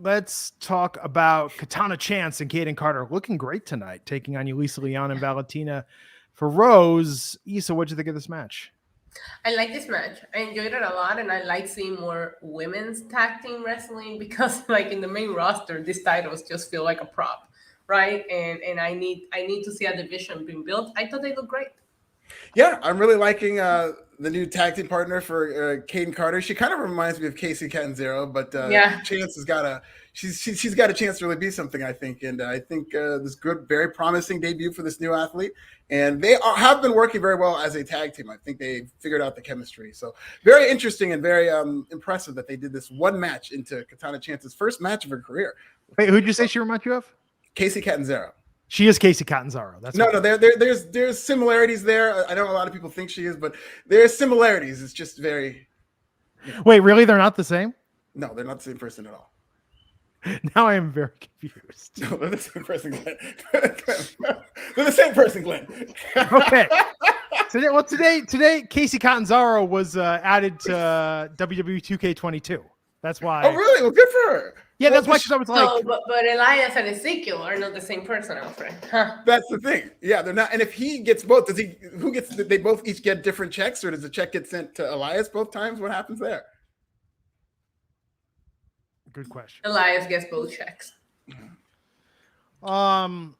Let's talk about Katana Chance and Caden Carter looking great tonight, taking on Yulisa Leon and Valentina for Rose. Issa, what'd you think of this match? I like this match. I enjoyed it a lot, and I like seeing more women's tag team wrestling because, like, in the main roster, these titles just feel like a prop, right? And I need to see a division being built. I thought they looked great. Yeah, I'm really liking the new tag team partner for Caden Carter. She kind of reminds me of Casey Catanzaro, but Chance has got she's got a chance to really be something, I think. And I think this good, very promising debut for this new athlete. And they have been working very well as a tag team. I think they figured out the chemistry. So very interesting and very impressive that they did this one match into Katana Chance's first match of her career. Wait, who'd you say she reminds you of? Casey Catanzaro. She is Casey Catanzaro. That's no. There's similarities there. I know a lot of people think she is, but there's similarities. It's just very. Wait, really? They're not the same? No, they're not the same person at all. Now I am very confused. No, they're the same person, Glenn. They're the same person, Glenn. Okay. Today, Casey Catanzaro was added to WWE 2K22. That's why. Oh, really? Well, good for her. Yeah, that's why. Because I was like, no, but Elias and Ezekiel are not the same person, Alfred. Huh. That's the thing. Yeah, they're not. And if he gets both, they both each get different checks, or does the check get sent to Elias both times? What happens there? Good question. Elias gets both checks. Katana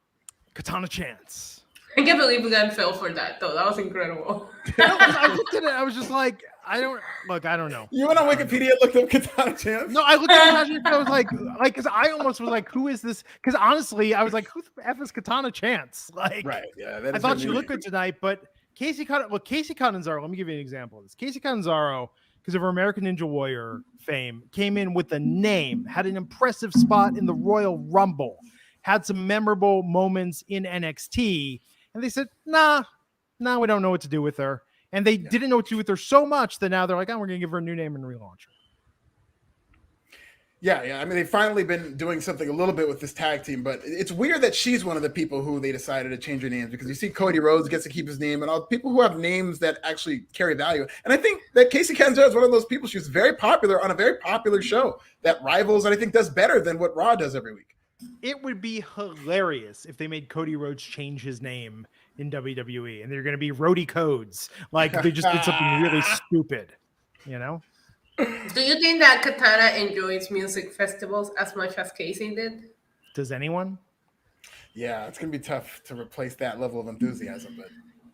Chance. I can't believe Glenn fell for that, though. That was incredible. I looked at it. I was just like, I don't know. You went on Wikipedia, looked up Katana Chance? No, I looked at it and I was like, because I almost was like, who is this? Because honestly, I was like, who the F is Katana Chance? Like, right? Yeah, I thought she looked good tonight, but Casey Catanzaro. Let me give you an example of this. Casey Catanzaro, because of her American Ninja Warrior fame, came in with a name, had an impressive spot in the Royal Rumble, had some memorable moments in NXT, and they said, nah, we don't know what to do with her. And they didn't know what to do with her so much that now they're like, we're going to give her a new name and relaunch her. Yeah. I mean, they've finally been doing something a little bit with this tag team, but it's weird that she's one of the people who they decided to change her names, because you see Cody Rhodes gets to keep his name and all people who have names that actually carry value. And I think that Casey Catanzaro is one of those people. She was very popular on a very popular show that rivals and I think does better than what Raw does every week. It would be hilarious if they made Cody Rhodes change his name in WWE and they're going to be Rhodey Codes. Like they just did something really stupid, you know? Do you think that Katana enjoys music festivals as much as Casey did? Does anyone? Yeah, it's gonna be tough to replace that level of enthusiasm. But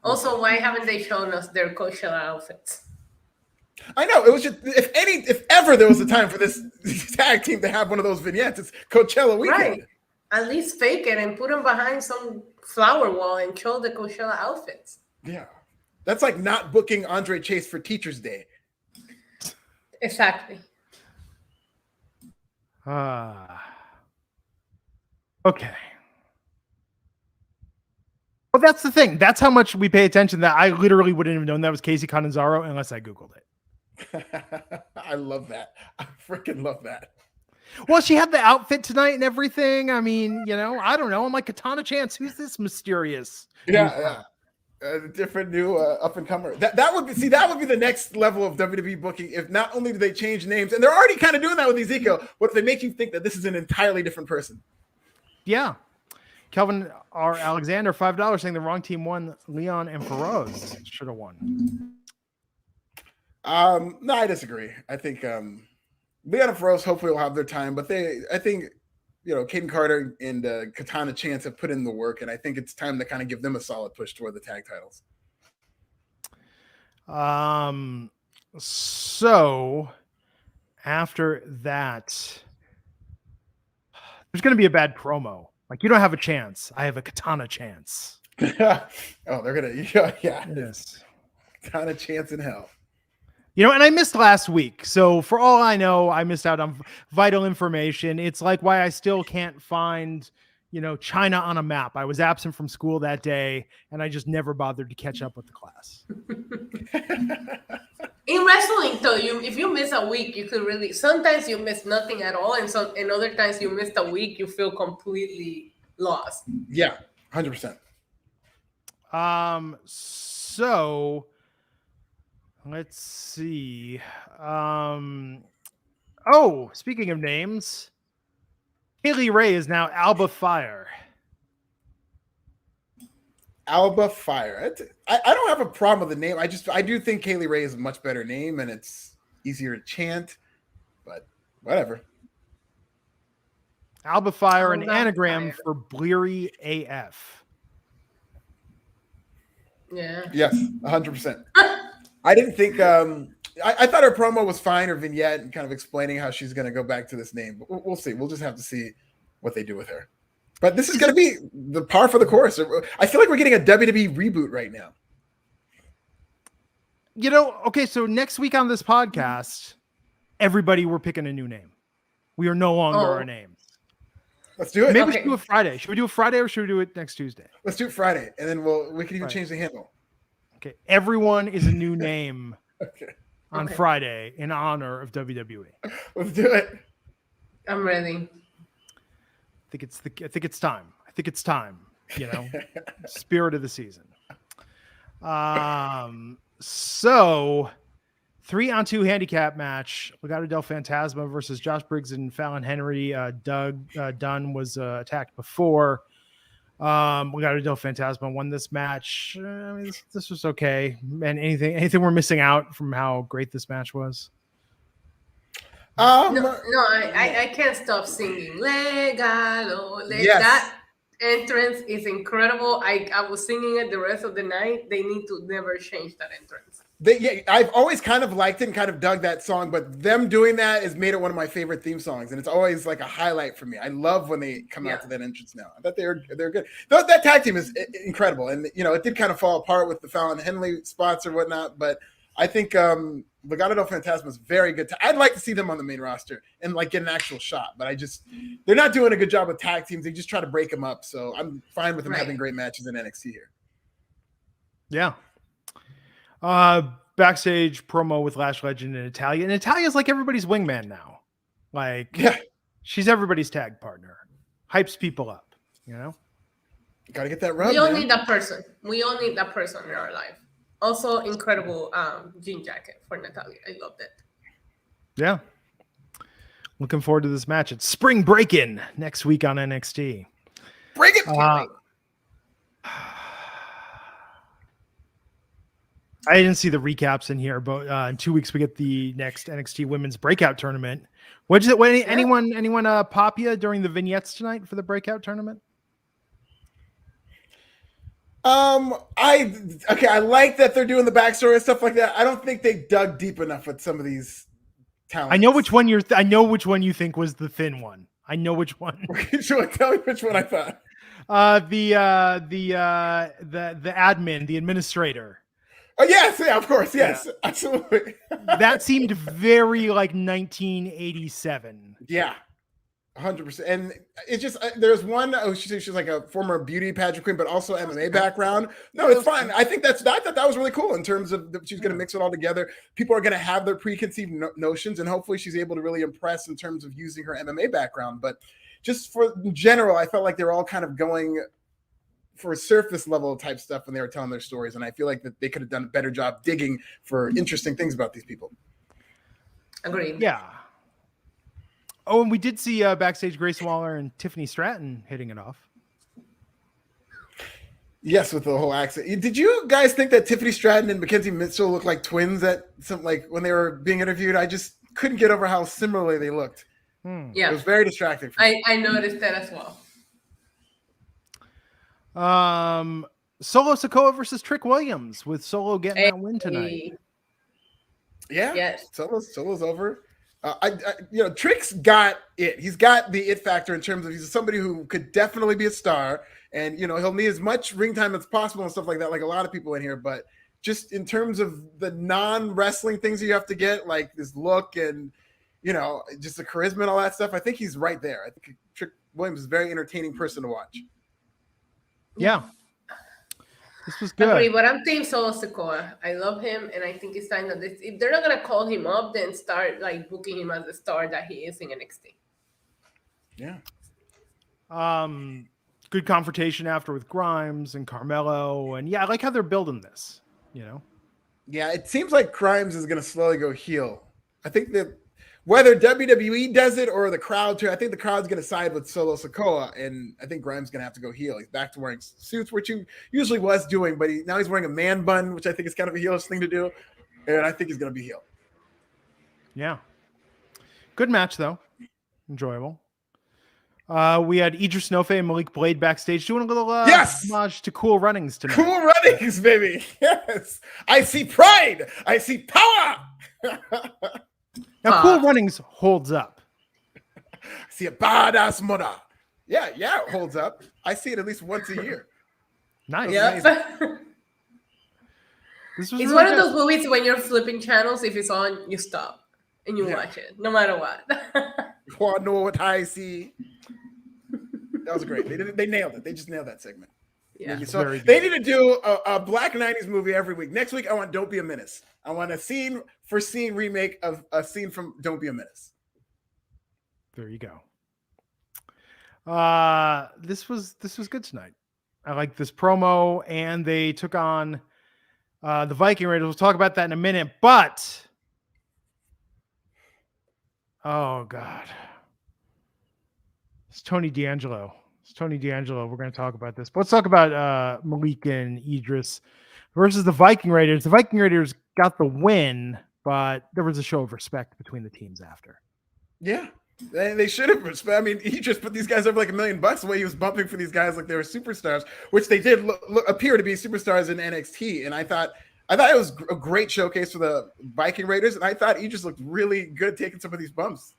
Also, why haven't they shown us their Coachella outfits? I know it was just if ever there was a time for this tag team to have one of those vignettes, it's Coachella weekend. Right. At least fake it and put them behind some flower wall and show the Coachella outfits. Yeah, that's like not booking Andre Chase for Teachers Day. Exactly. Okay. Well, that's the thing. That's how much we pay attention that I literally wouldn't have known that was Casey Cannizzaro unless I Googled it. I love that. I freaking love that. Well, she had the outfit tonight and everything. I mean, I don't know. I'm like, Katana Chance. Who's this mysterious? Yeah. Different new up and comer. That would be the next level of WWE booking. If not only do they change names, and they're already kind of doing that with Ezekiel, what if they make you think that this is an entirely different person? Yeah. Kelvin R. Alexander, $5 saying the wrong team won. Leon and Perez should have won. No, I disagree. I think Leon and Perez hopefully will have their time, but I think Caden Carter and Katana Chance have put in the work, and I think it's time to kind of give them a solid push toward the tag titles. So after that, there's going to be a bad promo. Like, you don't have a chance. I have a Katana Chance. Oh, they're going to, yeah. Yes. Katana Chance in hell. And I missed last week. So for all I know, I missed out on vital information. It's like why I still can't find, China on a map. I was absent from school that day, and I just never bothered to catch up with the class. In wrestling, though, if you miss a week, you could really. Sometimes you miss nothing at all, and other times you missed a week, you feel completely lost. Yeah, 100%. So let's see. Speaking of names, Hillbilly Ray is now Alba Fire. Alba Fire. I don't have a problem with the name. I do think Kaylee Ray is a much better name, and it's easier to chant, but whatever. Alba Fire, an anagram for Bleary AF. Yeah. Yes, 100%. I didn't think I thought her promo was fine, or vignette, and kind of explaining how she's going to go back to this name. But we'll see. We'll just have to see what they do with her. But this is going to be the par for the course. I feel like we're getting a WWE reboot right now. Okay, so next week on this podcast, everybody, we're picking a new name. We are no longer our names. Let's do it. Maybe we should do it Friday. Should we do it Friday or should we do it next Tuesday? Let's do it Friday, and then we can even change the handle. Okay, everyone is a new name Okay. on Friday in honor of WWE. Let's do it. I'm ready. I think it's time. Spirit of the season. So 3-on-2 handicap match. Legato del Fantasma versus Josh Briggs and Fallon Henry. Doug Dunn was attacked before. Legato del Fantasma won this match. This was okay. And anything we're missing out from how great this match was? I can't stop singing Legato. Yes. That entrance is incredible. I was singing it the rest of the night. They need to never change that entrance. I've always kind of liked it and kind of dug that song, but them doing that has made it one of my favorite theme songs, and it's always like a highlight for me. I love when they come out to that entrance now. I thought they're good. That tag team is incredible, and it did kind of fall apart with the Fallon Henley spots or whatnot, but I think Legato del Fantasma is very good. I'd like to see them on the main roster and get an actual shot, but they're not doing a good job with tag teams. They just try to break them up, so I'm fine with them having great matches in NXT here. Yeah. Backstage promo with Lash Legend and Natalia. And Natalia's like everybody's wingman now. She's everybody's tag partner. Hypes people up, Gotta get that rub. We all need that person. We all need that person in our life. Also, incredible jean jacket for Natalia. I love that. Yeah. Looking forward to this match. It's Spring Break-In next week on NXT. Break it! I didn't see the recaps in here, but in 2 weeks we get the next NXT Women's Breakout Tournament. Anyone pop you during the vignettes tonight for the breakout tournament? I like that they're doing the backstory and stuff like that. I don't think they dug deep enough with some of these talents. I know which one I know which one you think was the thin one. I know which one. Tell me which one I thought. The admin, the administrator. Oh yes, yeah, of course, yes, absolutely. That seemed very like 1987. Yeah. 100%. And it's just there's one she's like a former beauty pageant queen, but also MMA background. No, it's fine. I think I thought that was really cool in terms of she's going to mix it all together. People are going to have their preconceived notions, and hopefully she's able to really impress in terms of using her MMA background. But just for in general, I felt like they were all kind of going for surface level type stuff when they were telling their stories, and I feel like that they could have done a better job digging for interesting things about these people. Agreed. Yeah. Oh, and we did see backstage Grace Waller and Tiffany Stratton hitting it off. Yes, with the whole accent. Did you guys think that Tiffany Stratton and Mackenzie Mitchell looked like twins at some when they were being interviewed? I just couldn't get over how similarly they looked. Yeah, it was very distracting. I noticed that as well. Solo Sikoa versus Trick Williams, with Solo getting that win tonight. Yeah, yes. Solo's over. Trick's got it. He's got the it factor in terms of he's somebody who could definitely be a star, and he'll need as much ring time as possible and stuff like that, like a lot of people in here. But just in terms of the non-wrestling things you have to get, like this look and just the charisma and all that stuff, I think he's right there. I think Trick Williams is a very entertaining person to watch. Yeah. This was good. Agree, but I'm Team Solo Sikoa. I love him, and I think it's time that if they're not gonna call him up, then start booking him as the star that he is in NXT. Yeah. Good confrontation after with Grimes and Carmelo, and I like how they're building this. Yeah, it seems like Grimes is gonna slowly go heel. I think that whether WWE does it or the crowd too, I think the crowd's going to side with Solo Sikoa, and I think Grimes is going to have to go heel. He's back to wearing suits, which he usually was doing, but now he's wearing a man bun, which I think is kind of a heelish thing to do, and I think he's going to be heel. Yeah. Good match, though. Enjoyable. We had Idris Nofe and Malik Blade backstage doing a little homage to Cool Runnings tonight. Cool Runnings, baby. Yes. I see pride. I see power. Now, Cool Runnings holds up. I see a badass mother. Yeah, it holds up. I see it at least once a year. Nice. Yeah. It's really one of those movies when you're flipping channels, if it's on, you stop and you watch it, no matter what. You want to know what I see? That was great. They nailed it. They just nailed that segment. Yeah. So they need to do a Black 90s movie every week. Next week, I want Don't Be a Menace. I want a scene for scene remake of a scene from Don't Be a Menace. There you go. This was good tonight. I like this promo, and they took on the Viking Raiders. We'll talk about that in a minute, but oh God, it's Tony D'Angelo. We're going to talk about this. But let's talk about Malik and Idris versus the Viking Raiders. The Viking Raiders got the win, but there was a show of respect between the teams after. Yeah, they should have respect. I mean, he just put these guys over like $1 million the way he was bumping for these guys like they were superstars, which they did appear to be superstars in NXT. And I thought it was a great showcase for the Viking Raiders, and I thought Idris looked really good taking some of these bumps.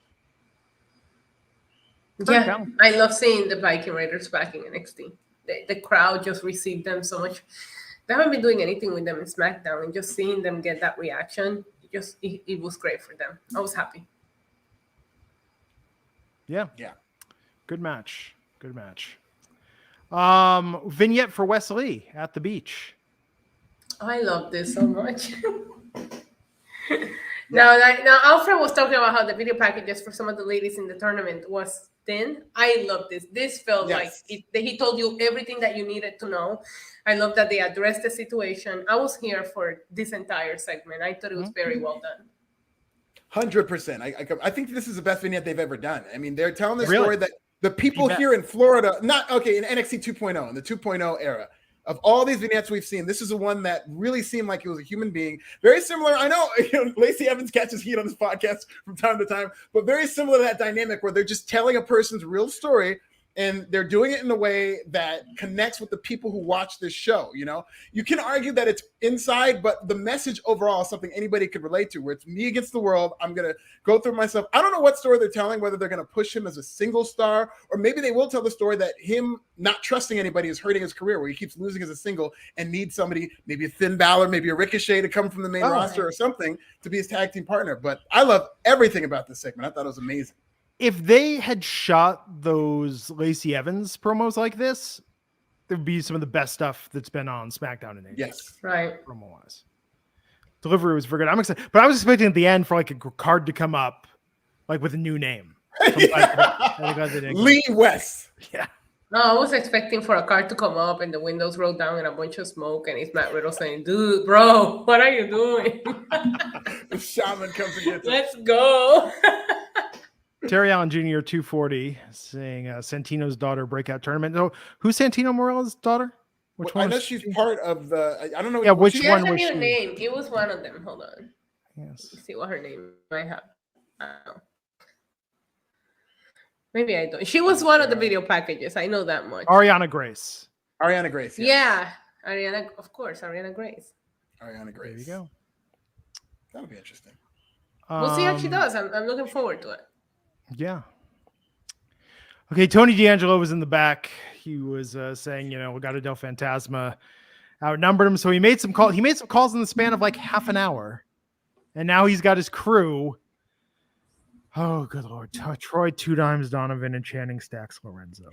Yeah, I love seeing the Viking Raiders back in NXT. The crowd just received them so much. They haven't been doing anything with them in SmackDown, and just seeing them get that reaction, it was great for them. I was happy. Yeah. Good match. Vignette for Wesley at the beach. I love this so much. Now, Alfred was talking about how the video packages for some of the ladies in the tournament was thin. I love this. This felt like he told you everything that you needed to know. I love that they addressed the situation. I was here for this entire segment. I thought it was very well done. 100%. I think this is the best vignette they've ever done. I mean, they're telling the story that the people here in Florida, in NXT 2.0, in the 2.0 era, Of all these vignettes we've seen, this is the one that really seemed like it was a human being. Very similar. I know, Lacey Evans catches heat on this podcast from time to time, but very similar to that dynamic where they're just telling a person's real story. And they're doing it in a way that connects with the people who watch this show. You can argue that it's inside, but the message overall is something anybody could relate to, where it's me against the world. I'm going to go through myself. I don't know what story they're telling, whether they're going to push him as a single star, or maybe they will tell the story that him not trusting anybody is hurting his career, where he keeps losing as a single and needs somebody, maybe a Finn Balor, maybe a Ricochet to come from the main roster or something to be his tag team partner. But I love everything about this segment. I thought it was amazing. If they had shot those Lacey Evans promos like this, there'd be some of the best stuff that's been on SmackDown and AEW. Yes, right. Promo-wise, delivery was very good. I'm excited, but I was expecting at the end for like a card to come up, like with a new name. Lee West. Yeah. No, I was expecting for a car to come up and the windows roll down and a bunch of smoke, and it's Matt Riddle saying, "Dude, bro, what are you doing?" The shaman comes and gets him. Let's go. Terry Allen Jr. 240 saying Santino's daughter breakout tournament. No, who's Santino Morella's daughter? Which one? I know she's part of the. I don't know. Yeah, which She one has a was new she? name. It was one of them. Hold on. Yes. Let's see what her name I have. I don't know. Maybe I don't. She was one of the video packages. I know that much. Ariana Grace. Ariana Grace. Yeah. Ariana, of course, Ariana Grace. Ariana Grace. There you go. That'll be interesting. We'll see how she does. I'm looking forward to it. Yeah. Okay, Tony D'Angelo was in the back. He was saying, Legato del Fantasma outnumbered him, so he made some calls. He made some calls in the span of like half an hour, and now he's got his crew. Oh, good Lord. Troy Two Dimes Donovan and Channing Stacks Lorenzo.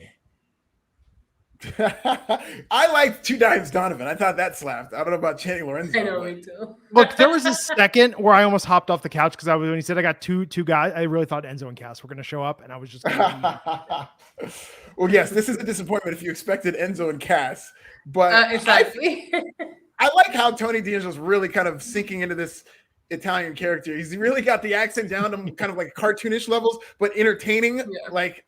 I liked Two Dimes Donovan. I thought that slapped. I don't know about Channing Lorenzo. I know, me too. Look, there was a second where I almost hopped off the couch because when he said I got two guys, I really thought Enzo and Cass were going to show up, and I was just Well, yes, this is a disappointment if you expected Enzo and Cass. But exactly. I like how Tony D'Angelo's really kind of sinking into this Italian character. He's really got the accent down to kind of like cartoonish levels, but entertaining. Yeah. Like,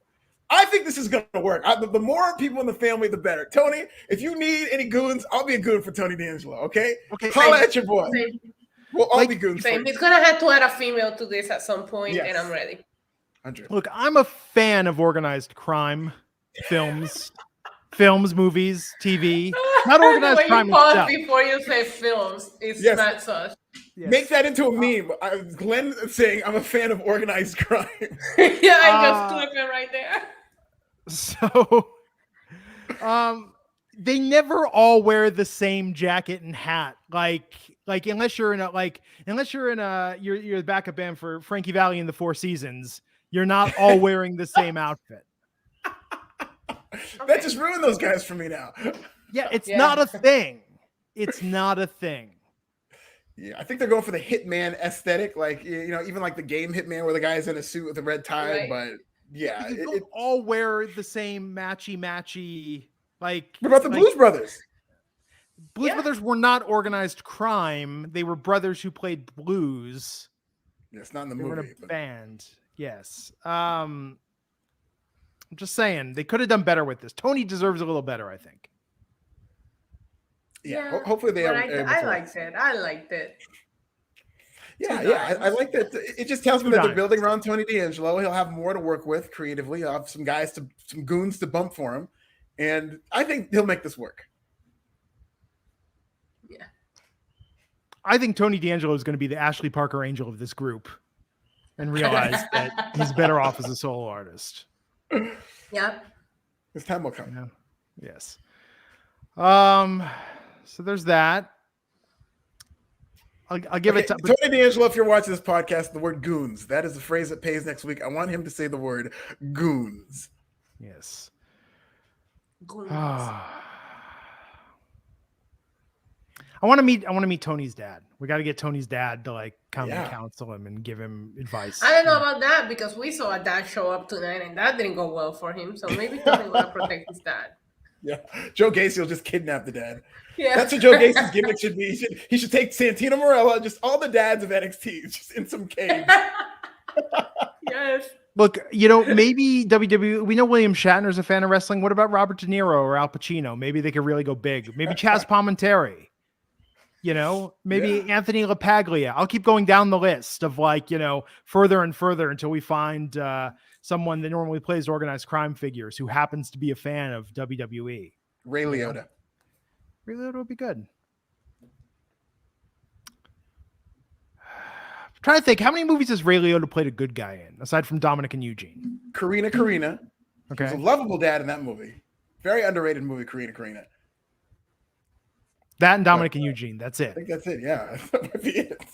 I think this is going to work. The more people in the family, the better. Tony, if you need any goons, I'll be a goon for Tony D'Angelo, okay? Holla at your boy. Same. We'll all be goons. Same. He's going to have to add a female to this at some point, yes. And I'm ready. 100. Look, I'm a fan of organized crime films, movies, TV. Not organized crime itself. Before you say films, it's not such. Yes. Make that into a meme. Glenn saying, I'm a fan of organized crime. Yeah, I just clip it right there. So, they never all wear the same jacket and hat. Like unless you're in you're the backup band for Frankie Valli in the Four Seasons, you're not all wearing the same outfit. That just ruined those guys for me now. Yeah, it's not a thing. It's not a thing. Yeah, I think they're going for the Hitman aesthetic, like even like the game Hitman, where the guy's in a suit with a red tie. Right. But yeah, you don't all wear the same matchy. Like, what about the Blues Brothers? Blues Brothers were not organized crime. They were brothers who played blues. Yes, not in the they movie. Were in a band. Yes. I'm just saying they could have done better with this. Tony deserves a little better, I think. Yeah, hopefully they are. I liked it. Yeah, I like that. It just tells me that they're building around Tony D'Angelo. He'll have more to work with creatively. He'll have some goons to bump for him. And I think he'll make this work. Yeah. I think Tony D'Angelo is going to be the Ashley Parker Angel of this group and realize that he's better off as a solo artist. Yeah. His time will come. Yeah. Yes. So there's that. I'll give it to Tony D'Angelo. If you're watching this podcast, the word goons, that is the phrase that pays next week. I want him to say the word goons. Yes. Goons. I want to meet Tony's dad. We got to get Tony's dad to like come and counsel him and give him advice. I don't know about that because we saw a dad show up tonight and that didn't go well for him. So maybe Tony will protect his dad. Yeah, Joe Gacy will just kidnap the dad. Yeah, that's what Joe Gacy's gimmick should be. He should take Santino Marella, just all the dads of NXT, just in some cage. Yes. Look, maybe WWE, we know William Shatner's a fan of wrestling. What about Robert De Niro or Al Pacino? Maybe they could really go big. Maybe Chaz Palminteri, maybe Anthony LaPaglia. I'll keep going down the list of further and further until we find someone that normally plays organized crime figures who happens to be a fan of WWE. Ray Liotta. Ray Liotta would be good. Trying to think, how many movies has Ray Liotta played a good guy in, aside from Dominic and Eugene? Karina. Okay. He was a lovable dad in that movie. Very underrated movie, Karina. That and Dominic and Eugene. That's it. I think that's it. Yeah. That might be it.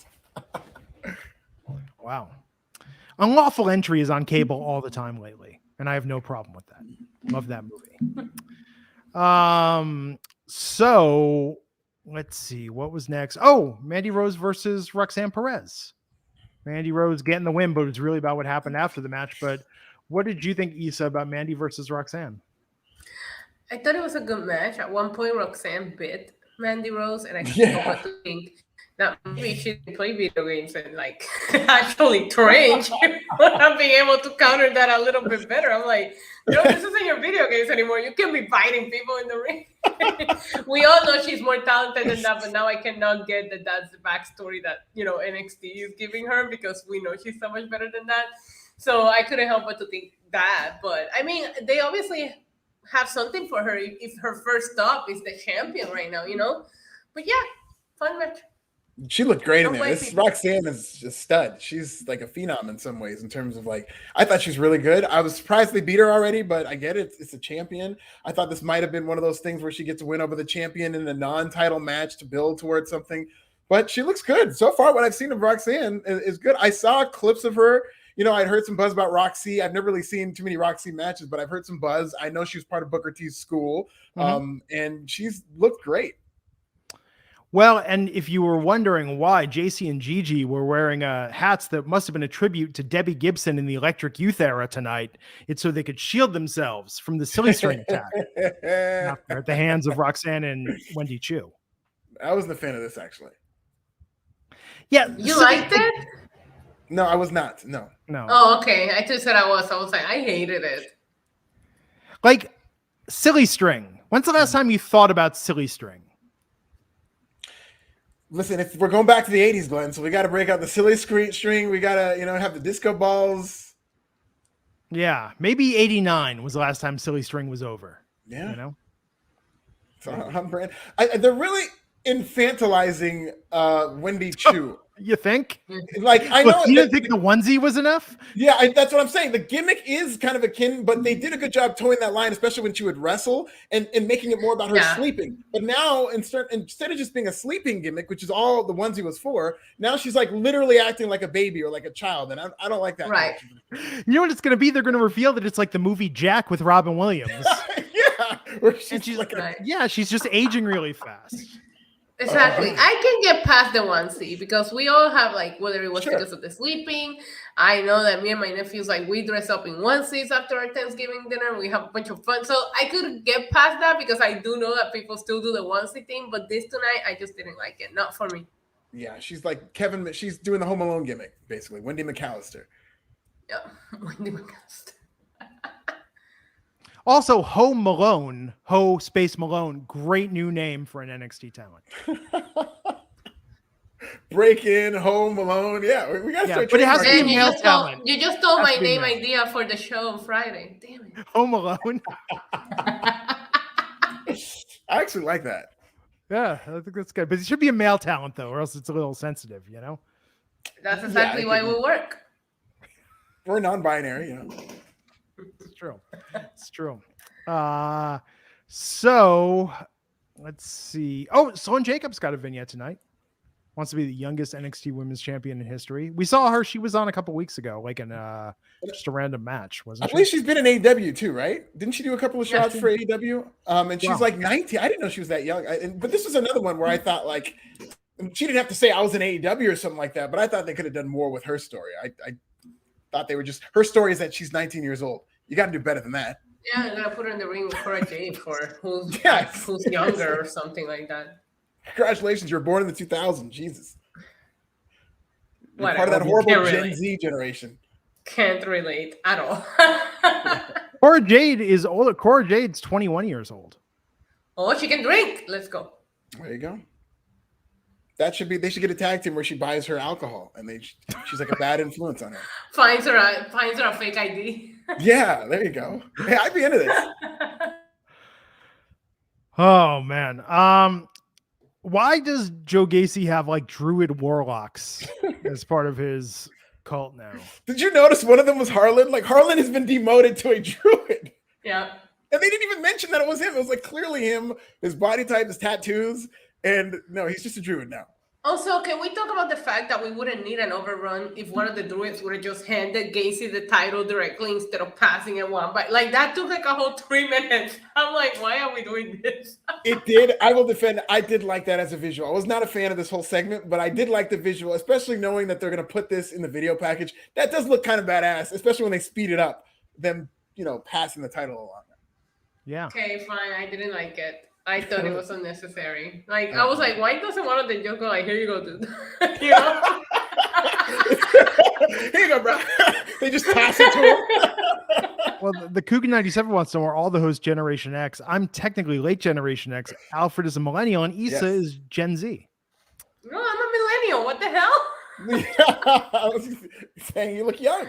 Wow. Unlawful Entry is on cable all the time lately, and I have no problem with that. Love that movie. So let's see. What was next? Oh, Mandy Rose versus Roxanne Perez. Mandy Rose getting the win, but it was really about what happened after the match. But what did you think, Issa, about Mandy versus Roxanne? I thought it was a good match. At one point, Roxanne bit Mandy Rose, and I couldn't think that maybe she didn't play video games and actually train. She would have been able to counter that a little bit better. I'm like, this isn't your video games anymore. You can't be biting people in the ring. We all know she's more talented than that, but now I cannot get that that's the backstory that NXT is giving her, because we know she's so much better than that. So I couldn't help but to think that. But I mean, they obviously have something for her if her first stop is the champion right now, But yeah, fun match. She looked great in there. This Roxanne is a stud. She's like a phenom in some ways in terms of I thought she's really good. I was surprised they beat her already, but I get it. It's a champion. I thought this might have been one of those things where she gets to win over the champion in a non-title match to build towards something. But she looks good. So far, what I've seen of Roxanne is good. I saw clips of her. I'd heard some buzz about Roxy. I've never really seen too many Roxy matches, but I've heard some buzz. I know she was part of Booker T's school, and she's looked great. Well, and if you were wondering why JC and Gigi were wearing hats that must have been a tribute to Debbie Gibson in the Electric Youth era tonight, it's so they could shield themselves from the silly string attack at the hands of Roxanne and Wendy Chu. I wasn't a fan of this, actually. Yeah. You liked it? No, I was not. No. Oh, okay. I just said I was. I was like, I hated it. Silly string. When's the last time you thought about silly string? Listen, if we're going back to the 80s, Glenn, so we got to break out the silly string. We got to, have the disco balls. Yeah, maybe 89 was the last time silly string was over. Yeah. So they're really infantilizing Wendy Chu. You think? I know. You didn't think the onesie was enough? Yeah, that's what I'm saying. The gimmick is kind of akin, but they did a good job towing that line, especially when she would wrestle and making it more about her sleeping. But now, instead of just being a sleeping gimmick, which is all the onesie was for, now she's literally acting like a baby or like a child, and I don't like that. Right. You know what it's going to be? They're going to reveal that it's like the movie Jack with Robin Williams. Yeah. She's just aging really fast. Exactly. I can get past the onesie because we all have whether it was because of the sleeping. I know that me and my nephews we dress up in onesies after our Thanksgiving dinner and we have a bunch of fun. So I could get past that because I do know that people still do the onesie thing, but this tonight I just didn't like it. Not for me. Yeah, she's like Kevin. She's doing the Home Alone gimmick, basically. Wendy McAllister. Yeah, Wendy McAllister. Also, Ho Space Malone, great new name for an NXT talent. Break in, Home Alone. Yeah, we got to start. But it has to be male talent. You just stole my name idea for the show on Friday. Damn it. Home Alone. I actually like that. Yeah, I think that's good. But it should be a male talent, though, or else it's a little sensitive, That's exactly why it will work. We're non-binary, It's true. It's true. So let's see. Oh, Sloane Jacobs got a vignette tonight. Wants to be the youngest NXT Women's Champion in history. We saw her. She was on a couple weeks ago, in just a random match, wasn't she? I believe she's been in AEW too, right? Didn't she do a couple of shots for AEW? And she's 19. I didn't know she was that young. But this was another one where I thought she didn't have to say I was in AEW or something like that. But I thought they could have done more with her story. I thought they were just her story is that she's 19 years old. You got to do better than that. Yeah, I'm gonna put her in the ring with Cora Jade for who's younger or something like that. Congratulations, you were born in the 2000s. Jesus. You're Whatever. part of that horrible Gen Z generation. Can't relate at all. Cora Jade is older. Cora Jade's 21 years old. Oh, she can drink. Let's go. There you go. That should be. They should get a tag team where she buys her alcohol, and she's like a bad influence on her. Finds her a fake ID. Yeah, there you go. Hey, I'd be into this. Oh man. Why does Joe Gacy have like druid warlocks as part of his cult now? Did you notice one of them was Harlan? Like Harlan has been demoted to a druid. Yeah. And they didn't even mention that it was him. It was like clearly him, his body type, his tattoos. And no, he's just a druid now. Also, can we talk about the fact that we wouldn't need an overrun if one of the druids would have just handed Gacy the title directly instead of passing it one? But like that took like a whole 3 minutes. I'm like, why are we doing this? It did. I will defend. I did like that as a visual. I was not a fan of this whole segment, but I did like the visual, especially knowing that they're going to put this in the video package. That does look kind of badass, especially when they speed it up. Them, passing the title along. Yeah. Okay, fine. I didn't like it. I thought it was unnecessary. Like I was like, why doesn't one of them just go like, here you go, dude? Here you go, bro. They just pass it to him. Well, the Cougar 97 wants to know are all the hosts Generation X. I'm technically late Generation X. Alfred is a millennial, and Issa is Gen Z. No, I'm a millennial. What the hell? Yeah, I was saying you look young.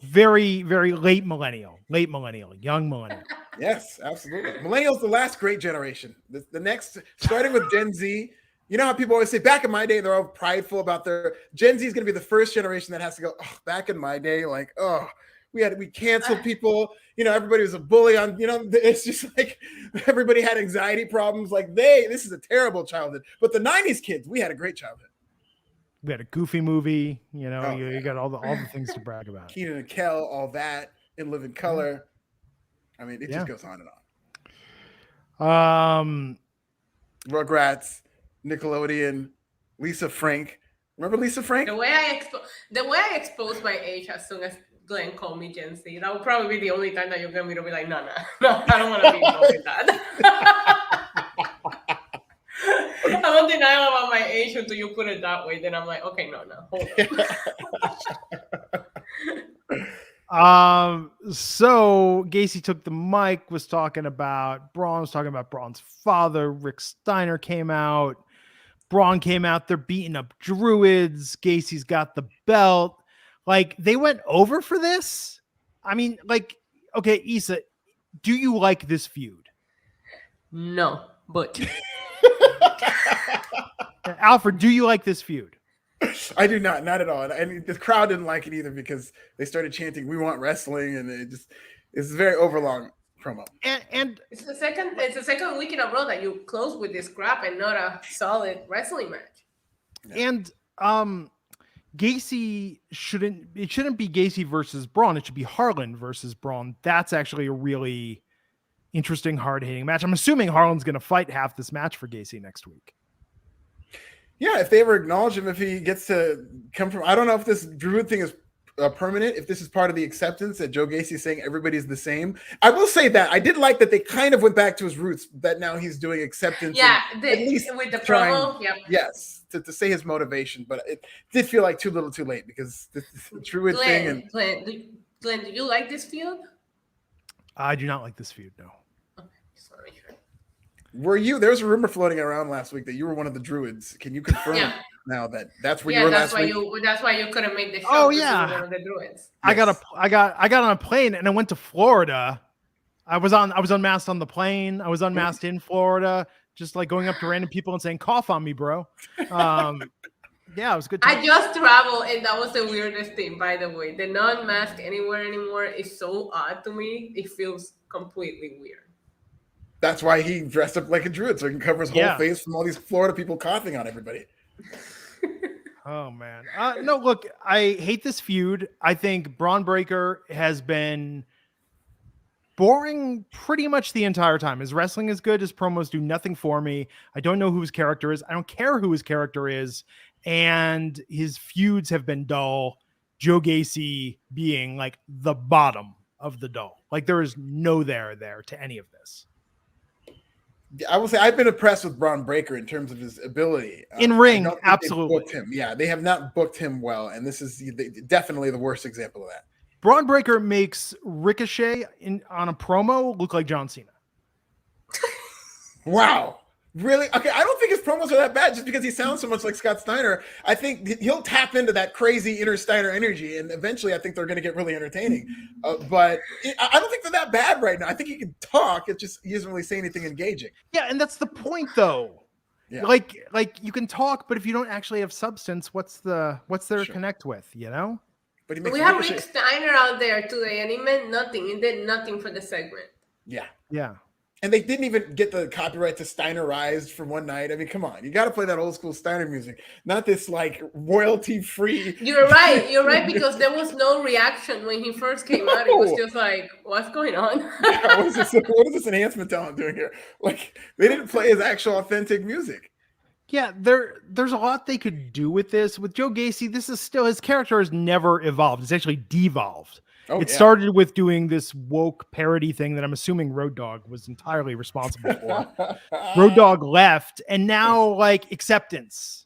Very, very late millennial, young millennial. Yes, absolutely. Millennials, the last great generation. The next, starting with Gen Z. You know how people always say, back in my day, they're all prideful about their Gen Z is going to be the first generation that has to go, oh, back in my day, like, oh, we canceled people. Everybody was a bully on, it's just like everybody had anxiety problems. Like this is a terrible childhood. But the 90s kids, we had a great childhood. We had a Goofy movie, you got all the things to brag about. Keenan and Kel, all that, In Living Color. I mean, it just goes on and on. Rugrats, Nickelodeon, Lisa Frank. Remember Lisa Frank? The way I exposed my age as soon as Glenn called me Gen Z, that would probably be the only time that you're going to be like, no, I don't want to be involved in that. I'm in denial about my age until you put it that way. Then I'm like, okay, no, hold on. So Gacy took the mic, was talking about Braun's father. Rick Steiner came out. Braun came out. They're beating up druids. Gacy's got the belt. Like, they went over for this. I mean, like, okay, Issa, do you like this feud? No, but Alfred, do you like this feud? I do not at all. And the crowd didn't like it either because they started chanting, "We want wrestling," and it's a very overlong promo. And it's the second week in a row that you close with this crap and not a solid wrestling match. Yeah. And Gacy shouldn't be Gacy versus Braun. It should be Harlan versus Braun. That's actually a really interesting, hard-hitting match. I'm assuming Harlan's going to fight half this match for Gacy next week. Yeah, if they ever acknowledge him, if he gets to come from, I don't know if this Druid thing is permanent, if this is part of the acceptance that Joe Gacy is saying everybody's the same. I will say that I did like that they kind of went back to his roots, that now he's doing acceptance. Yeah, at least with the promo. Yep. Yes, to say his motivation, but it did feel like too little too late because the Druid thing. And Glenn, do you like this feud? I do not like this feud, no. Okay, sorry. Were you? There was a rumor floating around last week that you were one of the Druids. Can you confirm now that that's where you were last week? That's why you couldn't make the show. Oh yeah, you were one of the Druids. Yes. I got on a plane and I went to Florida. I was unmasked on the plane. I was unmasked in Florida, just like going up to random people and saying, "Cough on me, bro." Yeah, it was good. I just traveled, and that was the weirdest thing, by the way. The non-mask anywhere anymore is so odd to me. It feels completely weird. That's why he dressed up like a Druid, so he can cover his whole face from all these Florida people coughing on everybody. Oh, man. No, look, I hate this feud. I think Braun Breaker has been boring pretty much the entire time. His wrestling is good. His promos do nothing for me. I don't know who his character is. I don't care who his character is. And his feuds have been dull. Joe Gacy being like the bottom of the dull. Like there is no there to any of this. I will say I've been impressed with Braun Breaker in terms of his ability. In ring, absolutely. Booked him. Yeah, they have not booked him well, and this is definitely the worst example of that. Braun Breaker makes Ricochet on a promo look like John Cena. Wow. Really? Okay, I don't think his promos are that bad just because he sounds so much like Scott Steiner. I think he'll tap into that crazy inner Steiner energy, and eventually I think they're going to get really entertaining. But I don't think they're that bad right now. I think he can talk. It's just he doesn't really say anything engaging. Yeah, and that's the point, though. Yeah. Like you can talk, but if you don't actually have substance, what's there to connect with, you know? But we have Rick Steiner out there today, and he meant nothing. He did nothing for the segment. Yeah. Yeah. And they didn't even get the copyright to Steinerized for one night. I mean, come on. You got to play that old school Steiner music, not this like royalty free. You're right. You're right, because there was no reaction when he first came out. It was just like, what's going on? Yeah, what is this enhancement talent doing here? Like, they didn't play his actual authentic music. Yeah, there's a lot they could do with this. With Joe Gacy, this is still, his character has never evolved. It's actually devolved. It started with doing this woke parody thing that I'm assuming Road Dogg was entirely responsible for. Road Dogg left, and now like acceptance,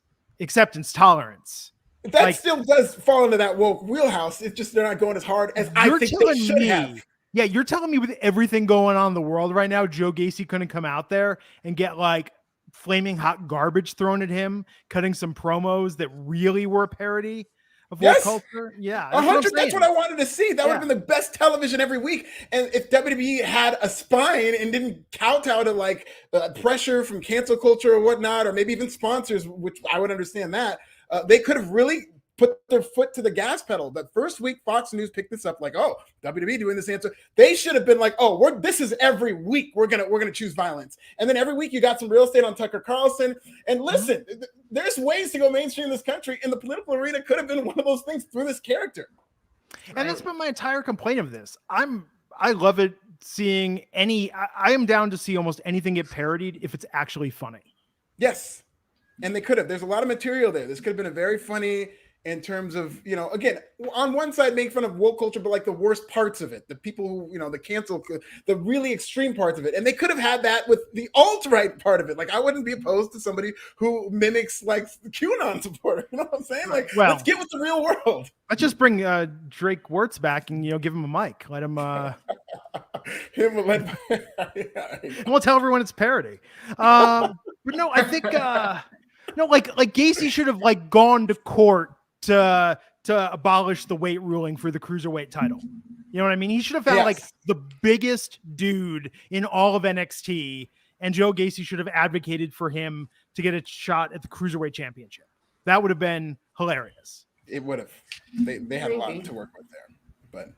tolerance. That still does fall into that woke wheelhouse. It's just they're not going as hard as I think they should have. Yeah, you're telling me with everything going on in the world right now, Joe Gacy couldn't come out there and get like flaming hot garbage thrown at him, cutting some promos that really were a parody of woke culture? Yeah. 100. That's what I wanted to see. That would have been the best television every week. And if WWE had a spine and didn't kowtow to like pressure from cancel culture or whatnot, or maybe even sponsors, which I would understand that, they could have really put their foot to the gas pedal. The first week Fox News picked this up like, oh, WWE doing this answer. They should have been like, oh, this is every week. We're gonna choose violence. And then every week you got some real estate on Tucker Carlson. And listen, there's ways to go mainstream in this country, and the political arena could have been one of those things through this character. And that's been my entire complaint of this. I love it seeing I am down to see almost anything get parodied if it's actually funny. Yes. And they could have. There's a lot of material there. This could have been a very funny, in terms of, again, on one side, make fun of woke culture, but like the worst parts of it, the people who, the cancel, the really extreme parts of it. And they could have had that with the alt-right part of it. Like, I wouldn't be opposed to somebody who mimics like QAnon supporter. You know what I'm saying? Like, let's get with the real world. Let's just bring Drake Wirtz back and, give him a mic. Let him, we'll tell everyone it's parody. But no, I think, like Gacy should have like gone to court to abolish the weight ruling for the cruiserweight title. You know what I mean? He should have found like the biggest dude in all of NXT, and Joe Gacy should have advocated for him to get a shot at the cruiserweight championship. That would have been hilarious. It would have. They had a lot to work with there, but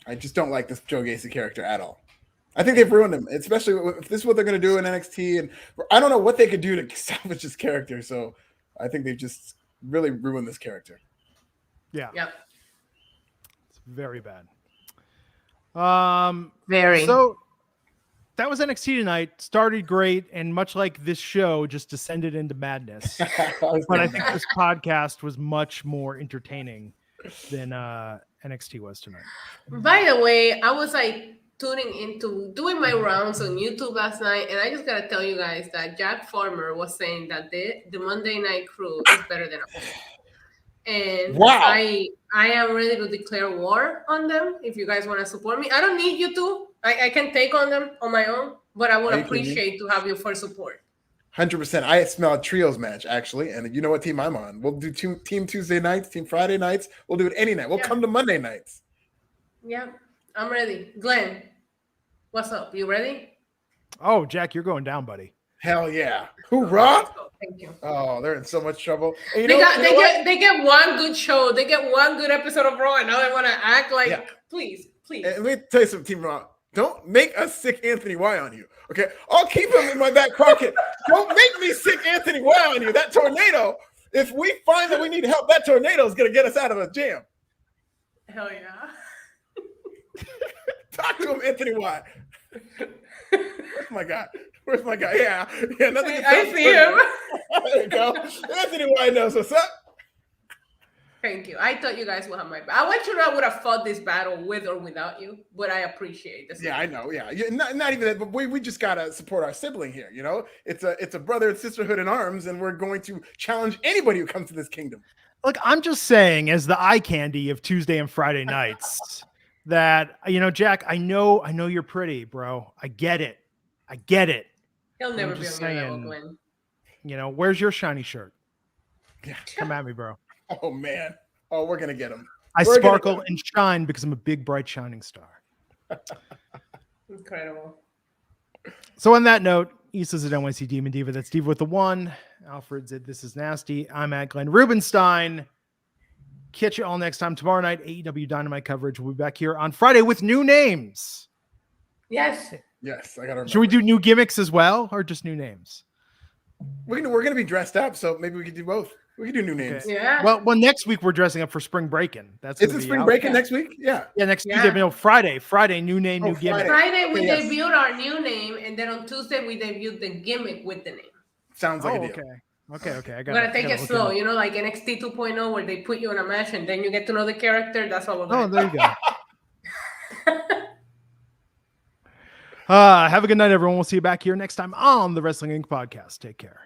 I just don't like this Joe Gacy character at all. I think they've ruined him, especially if this is what they're going to do in NXT, and I don't know what they could do to salvage this character. So I think they've just really ruined this character. Yeah. Yep. It's very bad. Very. So that was NXT tonight. Started great, and much like this show, just descended into madness. But I think this podcast was much more entertaining than NXT was tonight. By the way, I was like doing my rounds on YouTube last night, and I just gotta tell you guys that Jack Farmer was saying that the Monday Night Crew is better than us. And I am ready to declare war on them if you guys want to support me. I don't need you to. I can take on them on my own, but I would appreciate to have you for support. 100%. I smell a trios match, actually, and you know what team I'm on. We'll do team Tuesday nights, team Friday nights. We'll do it any night. We'll come to Monday nights. Yeah, I'm ready. Glenn, what's up? You ready? Oh, Jack, you're going down, buddy. Hell yeah. Hoorah! Thank you. Oh, they're in so much trouble. And they get one good show. They get one good episode of Raw, and now they want to act like, please. And let me tell you something, Team Raw. Don't make us sick Anthony Y on you, okay? I'll keep him in my back pocket. Don't make me sick Anthony Y on you. That tornado, if we find that we need help, that tornado is going to get us out of a jam. Hell yeah. Talk to him, Anthony Y. Where's my guy? Where's my guy? Yeah. Nothing. I see him. There you go. Anthony Y knows what's up. Thank you. I thought you guys would have my back. I want you to know I would have fought this battle with or without you, but I appreciate this. Yeah, I know. Yeah, not even that, but we just gotta support our sibling here. You know, it's a brother and sisterhood in arms, and we're going to challenge anybody who comes to this kingdom. Look, I'm just saying, as the eye candy of Tuesday and Friday nights, that Jack, I know you're pretty, bro. I get it. He'll never I'm be just on your level, saying, Glenn. Where's your shiny shirt? Yeah, come at me, bro. Oh man. Oh, we're gonna get him. I sparkle and shine because I'm a big, bright, shining star. Incredible. So on that note, Issa's at NYC Demon Diva. That's Diva with the 1. Alfred said, "This is nasty." I'm at Glenn Rubenstein. Catch you all next time. Tomorrow night, AEW Dynamite coverage. We'll be back here on Friday with new names. Yes. Yes, I gotta remember. Should we do new gimmicks as well, or just new names? We're gonna be dressed up, so maybe we could do both. We could do new names. Okay. Yeah. Well, next week we're dressing up for spring breaking. That's Is it spring breaking next week? Yeah. Yeah, next Tuesday. No, Friday. Friday, new name, new gimmick. Friday we debuted our new name, and then on Tuesday we debuted the gimmick with the name. Sounds like a deal. Okay. I We're gonna take it slow, like NXT 2.0, where they put you in a match and then you get to know the character. That's what we're going. Oh, there you go. Have a good night, everyone. We'll see you back here next time on the Wrestling Inc. podcast. Take care.